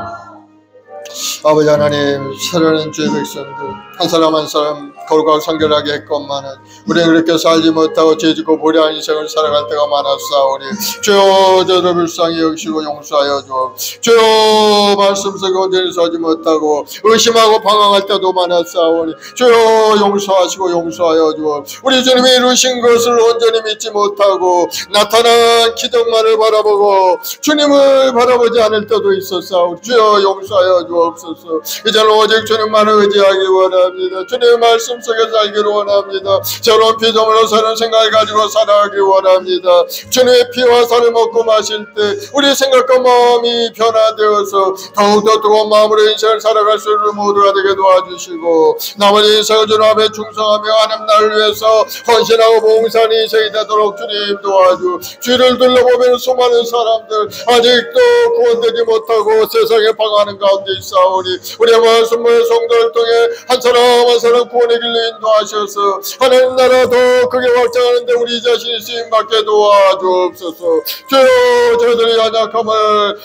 아버지 하나님, 사랑하는 주의 백성들 한 사람 한 사람 거룩하고 성결하게 했건만은 우리는 그렇게 살지 못하고 죄짓고 불의한 인생을 살아갈 때가 많았사오니 주여 저를 불쌍히 여기시고 용서하여 주옵소서. 주여 말씀 속에 온전히 서지 못하고 의심하고 방황할 때도 많았사오니 주여 용서하여 주옵소서. 우리 주님이 이루신 것을 온전히 믿지 못하고 나타난 기적만을 바라보고 주님을 바라보지 않을 때도 있었사오니 주여 용서하여 주옵소서. 이제는 오직 주님만을 의지하기 원합니다. 주님의 말씀 속에 살기를 원합니다. 저런 피조물로 사는 생각을 가지고 살아가기 원합니다. 주님의 피와 살을 먹고 마실 때 우리 생각과 마음이 변화되어서 더욱더 뜨거운 마음으로 인생을 살아갈 수 있는 모두가 되게 도와주시고 나머지 인생을 주님 앞에 충성하며 하나님 나를 위해서 헌신하고 봉사하는 인생이 되도록 주님 도와주. 주를 둘러보면 수많은 사람들 아직도 구원되지 못하고 세상에 방황하는 가운데 있사오니 우리의 말씀을 성도를 통해 한 사람 한 사람 구원의 길로 인도하셔서 하나님 나라 더 크게 확장하는데 우리 자신이 쓰임받게 도와주옵소서. 주여 저희들의 연약함을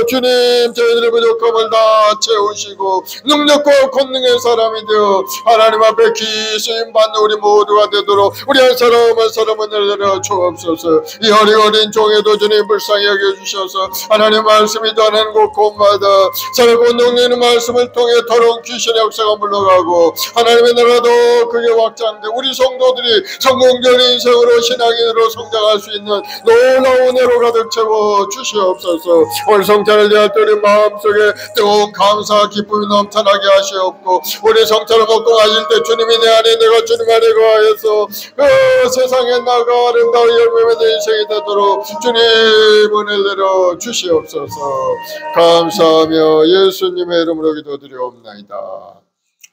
주님 저희들의 부족함을 다 채우시고 능력과 권능의 사람이 되어 하나님 앞에 귀히 쓰임받는 우리 모두가 되도록 우리 한 사람 한 사람을 내려 주옵소서. 이 어린 종에도 주님 불쌍히 여겨주셔서 하나님 말씀이 전하는 곳곳마다 살고 능력의 말씀을 통해 더러운 귀신의 역사가 물러가고 하나님의 나라도 크게 확장돼 우리 성도들이 성공적인 인생으로 신앙인으로 성장할 수 있는 놀라운 은혜로 가득 채워 주시옵소서. 오늘 성찬을 대할 때 우리 마음속에 뜨거운 감사 기쁨이 넘쳐나게 하시옵고 우리 성찬을 먹고 가실 때 주님이 내 안에 내가 주님 안에 거하여서 그 세상에 나가 아름다운 열매 맺는 인생이 되도록 주님 은혜를 내려 주시옵소서. 감사하며 예수님의 이름으로 기도드리옵나이다.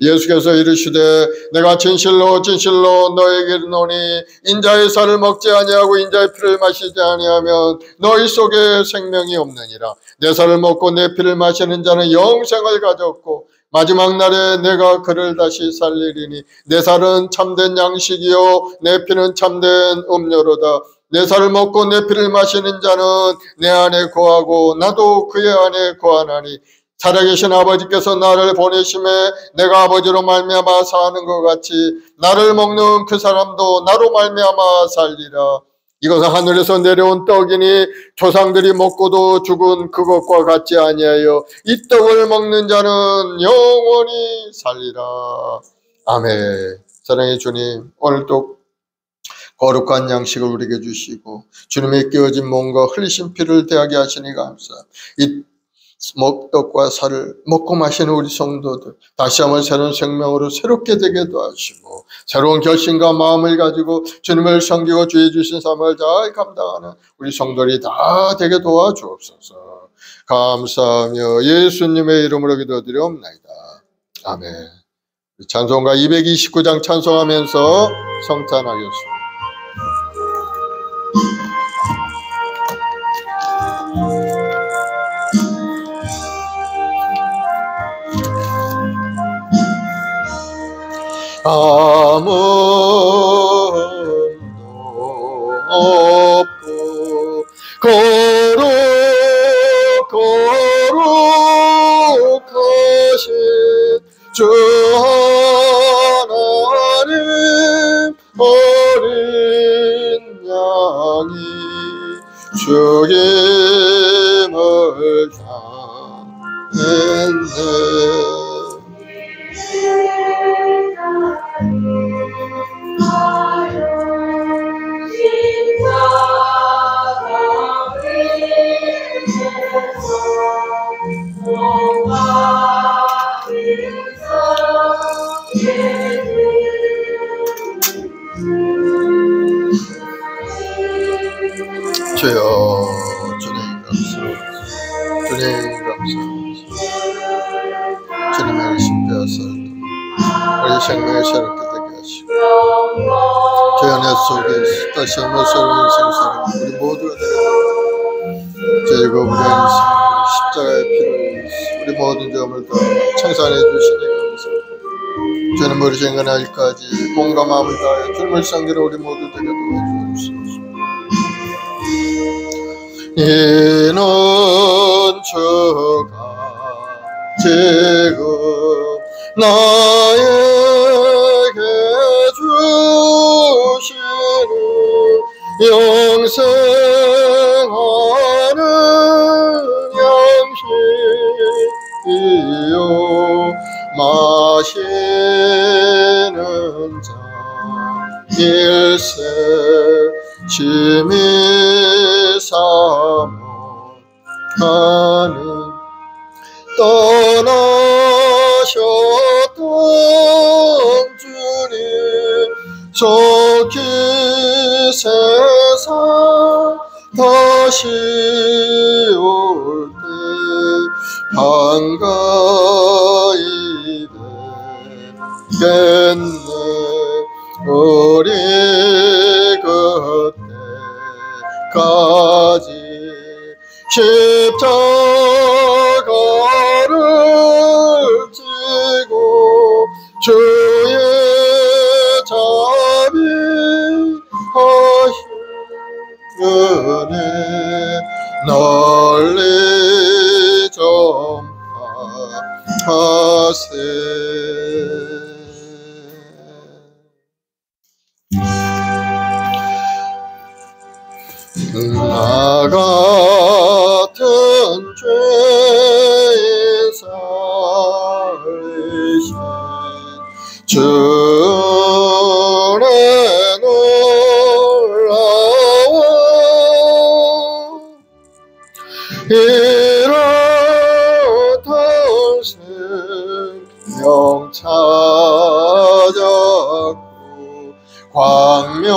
예수께서 이르시되 내가 진실로 너에게 이르노니 인자의 살을 먹지 아니하고 인자의 피를 마시지 아니하면 너희 속에 생명이 없느니라. 내 살을 먹고 내 피를 마시는 자는 영생을 가졌고 마지막 날에 내가 그를 다시 살리리니 내 살은 참된 양식이요 내 피는 참된 음료로다. 내 살을 먹고 내 피를 마시는 자는 내 안에 거하고 나도 그의 안에 거하나니 살아계신 아버지께서 나를 보내심에 내가 아버지로 말미암아 사는 것 같이 나를 먹는 그 사람도 나로 말미암아 살리라. 이것은 하늘에서 내려온 떡이니 조상들이 먹고도 죽은 그것과 같지 아니하여 이 떡을 먹는 자는 영원히 살리라. 아멘. 사랑의 주님, 오늘도 거룩한 양식을 우리에게 주시고 주님의 깨어진 몸과 흘리신 피를 대하게 하시니 감사합니다. 이 떡과 살을 먹고 마시는 우리 성도들 다시 한번 새로운 생명으로 새롭게 되게 도와주시고 새로운 결심과 마음을 가지고 주님을 섬기고 주의 주신 삶을 잘 감당하는 우리 성도들이 다 되게 도와주옵소서. 감사하며 예수님의 이름으로 기도드리옵나이다. 아멘. 찬송가 229장 찬송하면서 성탄하겠습니다. 아무도 없고 거룩하신 주 하나님 어린 양이 죽임을 당했네. 주여, 주님 감사합니다. 주님 감사합니다. 주님의 신비하사 우리 생명을 새롭게 되게 하시고 주의 은혜 속에 다시 한번 새로운 인생 살아 우리 모두가 되게 저희가 우리의 인생 십자가의 피를 우리 모든 점을 다 청산해 주시니 감사합니다. 주님 우리 생각 날까지 몸과 마음을 다하여 주님을 섬기는 우리 모두 되게 도와주옵소서. 이는 주가 지금 나에게 주시는 영생하는 양식이요 마시는 자 일세 심히 사모하는 떠나셨던 주님 속히 세상 다시 올 때 한가히 뵙겠네. 우리 그때까지 십자가를 지고 주의 자비하신 은혜 널리 전파하세. 나 같은 죄인 살리신 주의 놀라워 이렇던 생명 찾았고 광명을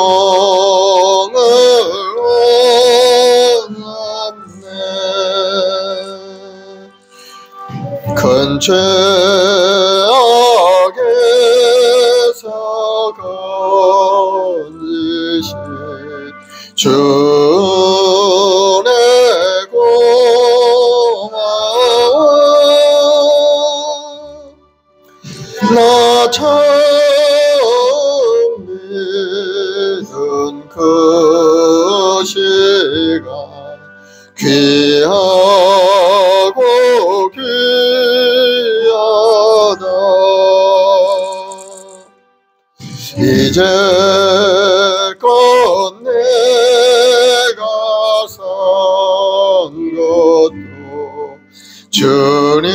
큰 죄악에서 건지신 주의 고마워 나 처음 믿은 그 시간 귀하고 귀 이제껏 내가 산 것도 주님의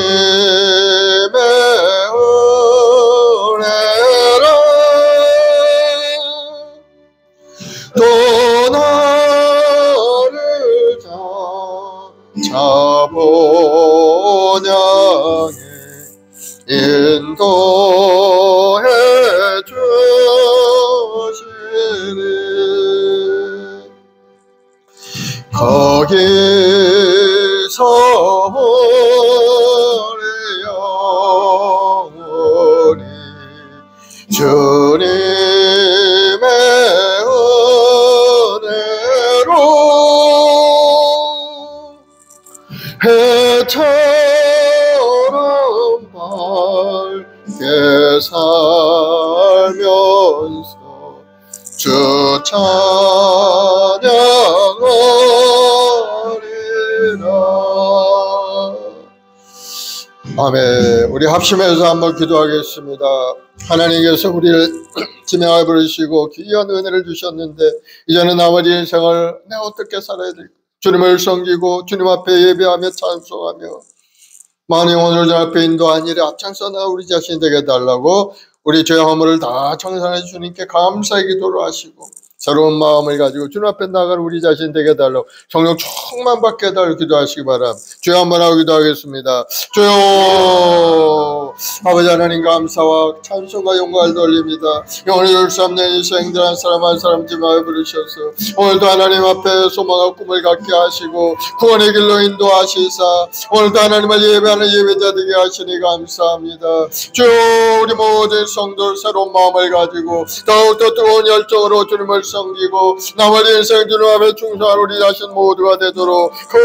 은혜라. 또 나를 자본향에 인도해 주시니 거기서 우리 영혼이 주님의 은혜로 해처럼 밝게 살면서 주 찬양하리라. 아멘. 우리 합심해서 한번 기도하겠습니다. 하나님께서 우리를 지명하여 부르시고 귀한 은혜를 주셨는데 이제는 나머지 인생을 내가 어떻게 살아야 될까? 주님을 섬기고 주님 앞에 예배하며 찬송하며 만일 오늘 저 앞에 인도한 일에 앞장서 나 우리 자신 되게 해달라고 우리 죄 허물을 다 청산해 주님께 감사의 기도를 하시고 새로운 마음을 가지고 주님 앞에 나가는 우리 자신 되게 해달라고 성령 충만 받게 해달라고 기도하시기 바랍니다. 주여 한번 하고 기도하겠습니다. 주여 아버지 하나님 감사와 찬송과 영광을 돌립니다. 영원히 올 수 없는 인생들 한 사람 한 사람 지마에 부르셔서 오늘도 하나님 앞에 소망과 꿈을 갖게 하시고 구원의 길로 인도하시사 오늘도 하나님을 예배하는 예배자 되게 하시니 감사합니다. 주여 우리 모든 성도들 새로운 마음을 가지고 더욱더 뜨거운 열정으로 주님을 섬기고 나머지 인생 주님 앞에 충성한 우리 자신 모두가 되도록 큰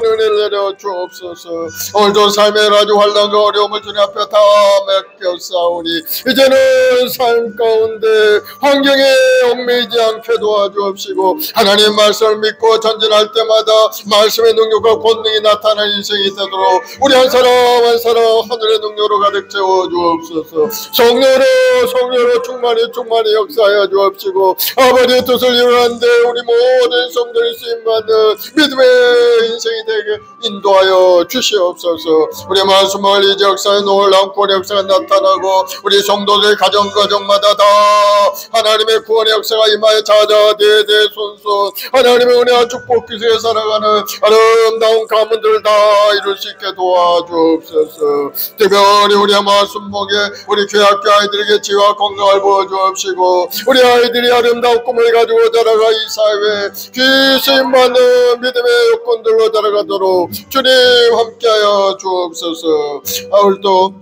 은혜를 내려 주옵소서. 오늘도 삶의 라주 환난과 어려움을 주님 앞에 다 맡겼사오니 이제는 삶 가운데 환경에 얽매이지 않게 도와주옵시고 하나님 말씀을 믿고 전진할 때마다 말씀의 능력과 권능이 나타나는 인생이 되도록 우리 한 사람 한 사람 하늘의 능력으로 가득 채워 주옵소서. 성령으로 충만히 역사하여 주옵시고 아버지의 뜻을 이루는데 우리 모든 성도의 쓰임받는 믿음의 인생이 되게 인도하여 주시옵소서. 우리 말씀을 이제 역사에 놀라운 구원의 역사가 나타나고 우리 성도들의 가정마다 다 하나님의 구원의 역사가 임하여 자자 대대손손 하나님의 은혜와 축복 기세에 살아가는 아름다운 가문들을 다 이룰 수 있게 도와주옵소서. 특별히 우리의 말씀목에 우리 교학교 아이들에게 지혜와 건강을 부어주옵시고 우리 아이들이 아름다운 꿈을 가지고 자라가 이 사회에 귀신받는 믿음의 여건들로 자라가도록 주님 함께하여 주옵소서. 오늘도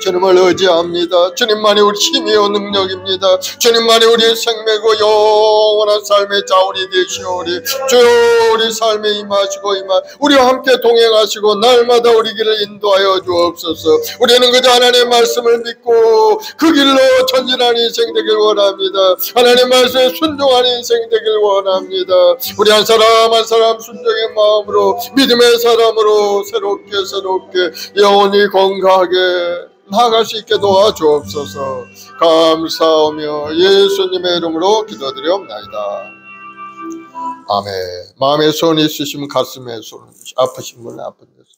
주님을 의지합니다. 주님만이 우리 힘이요 능력입니다. 주님만이 우리의 생명이고 영원한 삶의 자원이 되시오리. 주여 우리 삶에 임하시고 우리와 함께 동행하시고 날마다 우리 길을 인도하여 주옵소서. 우리는 그저 하나님의 말씀을 믿고 그 길로 전진하는 인생 되길 원합니다. 하나님의 말씀에 순종하는 인생 되길 원합니다. 우리 한 사람 한 사람 순종의 마음으로 믿음의 사람으로 새롭게 영원히 건강하게 나아갈 수 있게 도와주옵소서. 감사하며 예수님의 이름으로 기도드리옵나이다. 아멘. 마음에 손이 있으시면 가슴에 손을 드시고 아프신 분은 아픈 데서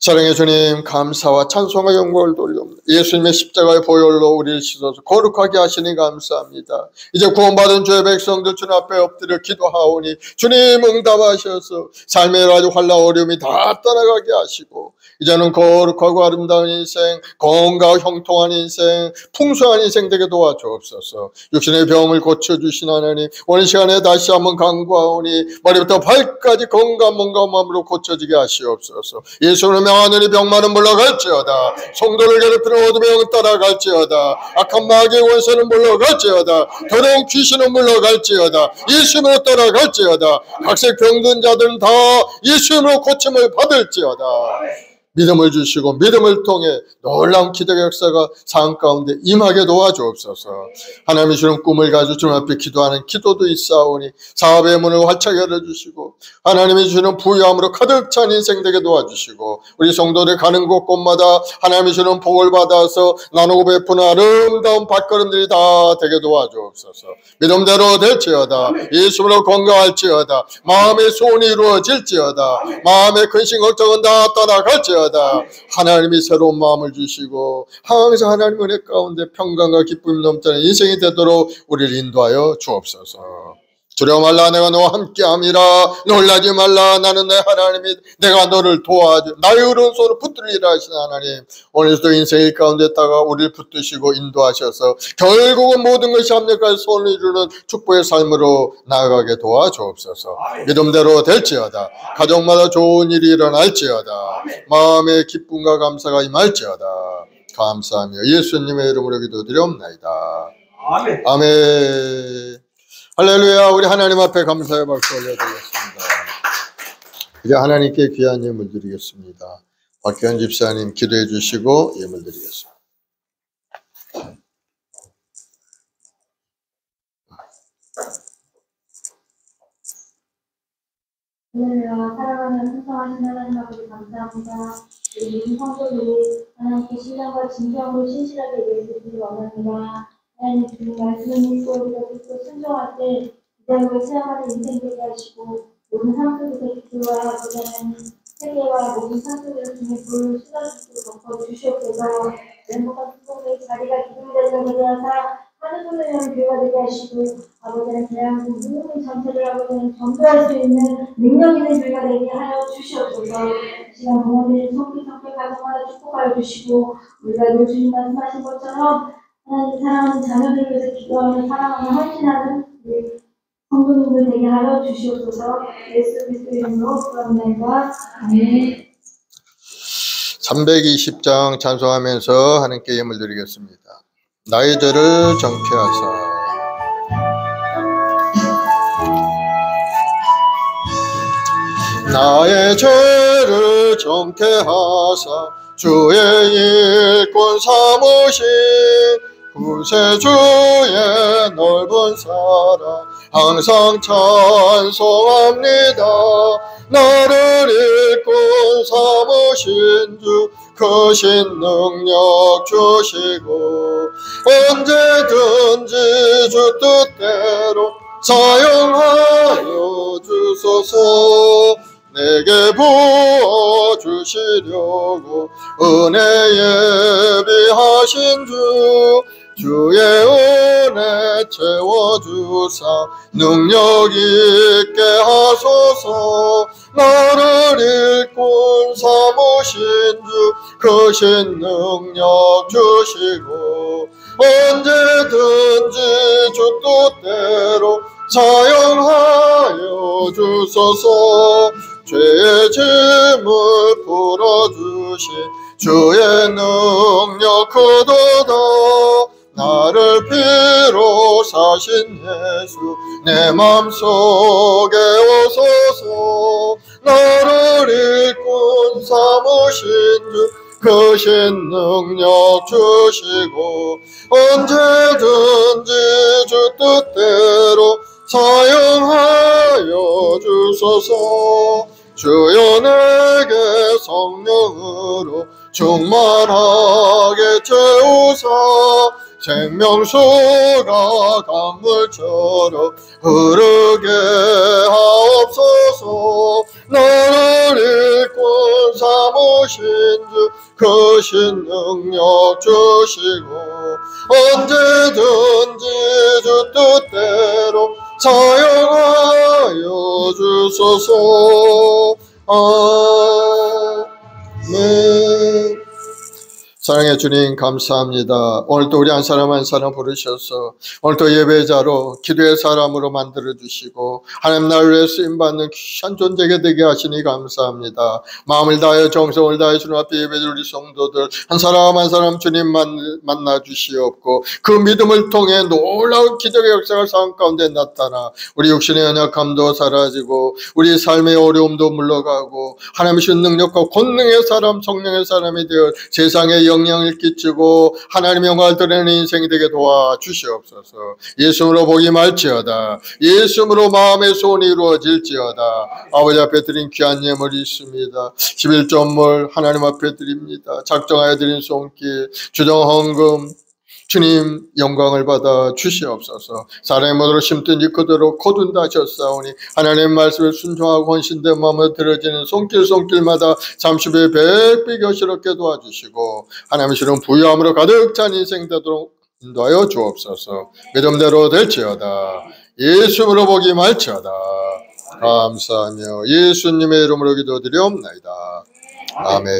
사랑의 주님 감사와 찬송과 영광을 돌려옵니다. 예수님의 십자가의 보혈로 우리를 씻어서 거룩하게 하시니 감사합니다. 이제 구원받은 주의 백성들 주님 앞에 엎드려 기도하오니 주님 응답하셔서 삶의 라주 환난 어려움이 다 떠나가게 하시고 이제는 거룩하고 아름다운 인생, 건강하고 형통한 인생, 풍성한 인생 되게 도와주옵소서. 육신의 병을 고쳐주신 하나님 오늘 시간에 다시 한번 간구하오니 머리부터 발까지 건강한 몸과 마음으로 고쳐지게 하시옵소서. 예수님의 하늘이 병만은 물러갈지어다. 성도를 괴롭히는 어둠의 영은 따라갈지어다. 악한 마귀의 원수는 물러갈지어다. 더러운 귀신은 물러갈지어다. 예수님으로 따라갈지어다. 각색 병든 자들은 다 예수님으로 고침을 받을지어다. 믿음을 주시고 믿음을 통해 놀라운 기적의 역사가 삶 가운데 임하게 도와주옵소서. 하나님이 주는 꿈을 가지고 주님 앞에 기도하는 기도도 있사오니 사업의 문을 활짝 열어주시고 하나님이 주는 부유함으로 가득 찬 인생 되게 도와주시고 우리 성도들 가는 곳곳마다 하나님이 주는 복을 받아서 나누고 베푸는 아름다운 발걸음들이 다 되게 도와주옵소서. 믿음대로 될지어다. 예수로 건강할지어다. 마음의 소원이 이루어질지어다. 마음의 근심 걱정은 다 떠나갈지어다. 하나님이 새로운 마음을 주시고 항상 하나님 은혜 가운데 평강과 기쁨이 넘치는 인생이 되도록 우리를 인도하여 주옵소서. 두려워 말라, 내가 너와 함께함이라. 놀라지 말라, 나는 내 하나님이 내가 너를 도와주 나의 오른손을 붙들리라 하신 하나님, 오늘도 인생의 가운데다가 우리를 붙드시고 인도하셔서 결국은 모든 것이 합력할 손을 이루는 축복의 삶으로 나아가게 도와주옵소서. 믿음대로 될지어다. 가정마다 좋은 일이 일어날지어다. 마음의 기쁨과 감사가 임할지어다. 감사하며 예수님의 이름으로 기도드리옵나이다. 아멘. 아멘. 할렐루야. 우리 하나님 앞에 감사의 박수 올려드리겠습니다. 이제 하나님께 귀한 예물 드리겠습니다. 박기현 집사님 기도해 주시고 예물 드리겠습니다. 할렐루야. 사랑하는 풍성하신 하나님 아버지 감사합니다. 우리 성도들이 하나님께 신령과 진정으로 신실하게 예배드리기 원합니다. 하나님 주님 말씀을 읽고 우리가 듣고 순종할 때 기다림을 체험하는 인생 되게 하시고 모든 삶 속에서 기도와 하나님 세계와 모든 삶 속에서 주님 불을 쏟아주시고 덮어주시옵소서. 행복한 수고의 자리가 기쁨이 되는 것을 하사 하늘 손을 연 교회가 되게 하시고 아버지는 대한민국 모든 전체를 아버지는 전도할 수 있는 능력 있는 교회가 되게 하여 주시옵소서. 이 시간 부모님 성필성필 가정마다 축복하여 주시고 우리가 늘 주님 말씀하신 것처럼 하나님 사랑하는 자녀들을 위해서 기도하며 사랑하며 헌신하는 우리 성도님들 되게 하여 주시옵소서. 예수 그리스도 이름으로 기도합니다. 아멘. 320장 찬송하면서 하나님께 예물 드리겠습니다. 나의 죄를 정케 하사. 나의 죄를 정케 하사 주의 일꾼 삼으신 구세주의 넓은 사랑 항상 찬송합니다. 나를 일꾼 삼으신 주 크신 능력 주시고 언제든지 주 뜻대로 사용하여 주소서. 내게 부어주시려고 은혜 예비하신 주 주의 은혜 채워주사 능력 있게 하소서. 나를 일꾼 삼으신 주 크신 능력 주시고 언제든지 주 뜻대로 사용하여 주소서. 죄의 짐을 풀어주시 주의 능력 크도다. 나를 피로 사신 예수 내 맘속에 오소서. 나를 일꾼 삼으신 주 크신 능력 주시고 언제든지 주 뜻대로 사용하여 주소서. 주여 내게 성령으로 충만하게 채우사 생명수가 강물처럼 흐르게 하옵소서. 나를 일꾼 삼으신 주 크신 능력 주시고 언제든지 주 뜻대로 사용하여 주소서. 아멘. 사랑의 주님 감사합니다. 오늘도 우리 한 사람 한 사람 부르셔서 오늘도 예배자로 기도의 사람으로 만들어주시고 하나님 나라를 위해 쓰임받는 귀한 존재가 되게 하시니 감사합니다. 마음을 다하여 정성을 다하여 주님 앞에 예배드릴 우리 성도들 한 사람 한 사람 주님 만나주시옵고 그 믿음을 통해 놀라운 기적의 역사가 삶 가운데 나타나 우리 육신의 연약함도 사라지고 우리 삶의 어려움도 물러가고 하나님의 신 능력과 권능의 사람 성령의 사람이 되어 세상에 영향을 끼치고 하나님의 영광을 드러내는 인생이 되게 도와주시옵소서. 예수님으로 복이 말지어다. 예수님으로 마음의 소원이 이루어질지어다. 아버지 앞에 드린 귀한 예물이 있습니다. 11조물 하나님 앞에 드립니다. 작정하여 드린 손길 주정 헌금 주님 영광을 받아 주시옵소서. 사랑의 모드로 심든지 그대로 거둔다 하셨사오니 하나님의 말씀을 순종하고 헌신된 마음으로 들어지는 손길마다 30배 100배 겨시럽게 도와주시고 하나님의 시름 부유함으로 가득 찬 인생 되도록 인도하여 주옵소서. 믿음대로 될지어다. 예수님으로 복이 말지어다. 감사하며 예수님의 이름으로 기도드리옵나이다. 아멘.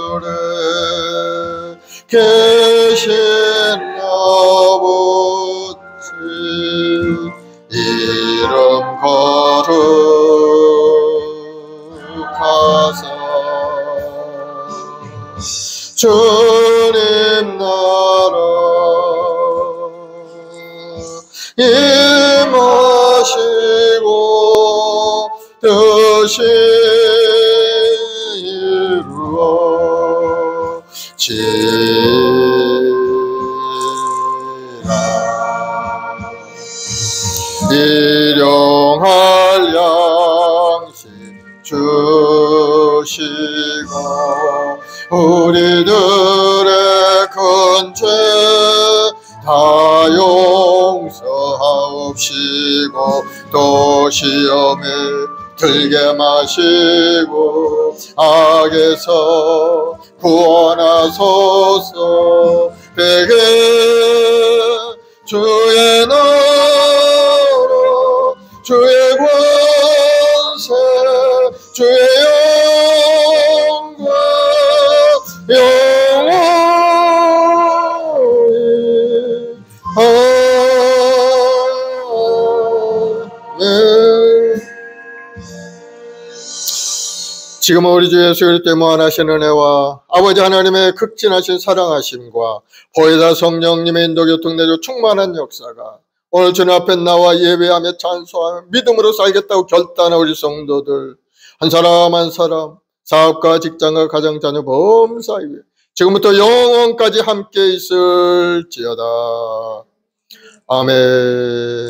하늘에 계신 아버지 이름 거룩하사 주님 나라 임하시고 뜻이 일용할 양식 주시고 우리들의 큰 죄 다 용서하옵시고 또 시험에 들게 마시고 악에서 구원하소서. 되게 주의 나라 주의 권세 주의 영광 영원히 아멘. 지금 우리 주 예수 그리스도의 무한하신 은혜와 아버지 하나님의 극진하신 사랑하심과 보혜사 성령님의 인도 교통 내주 충만한 역사가 오늘 주님 앞에 나와 예배하며 찬송하며 믿음으로 살겠다고 결단한 우리 성도들 한 사람 한 사람 사업과 직장과 가정 자녀 범사 위에 지금부터 영원까지 함께 있을지어다. 아멘.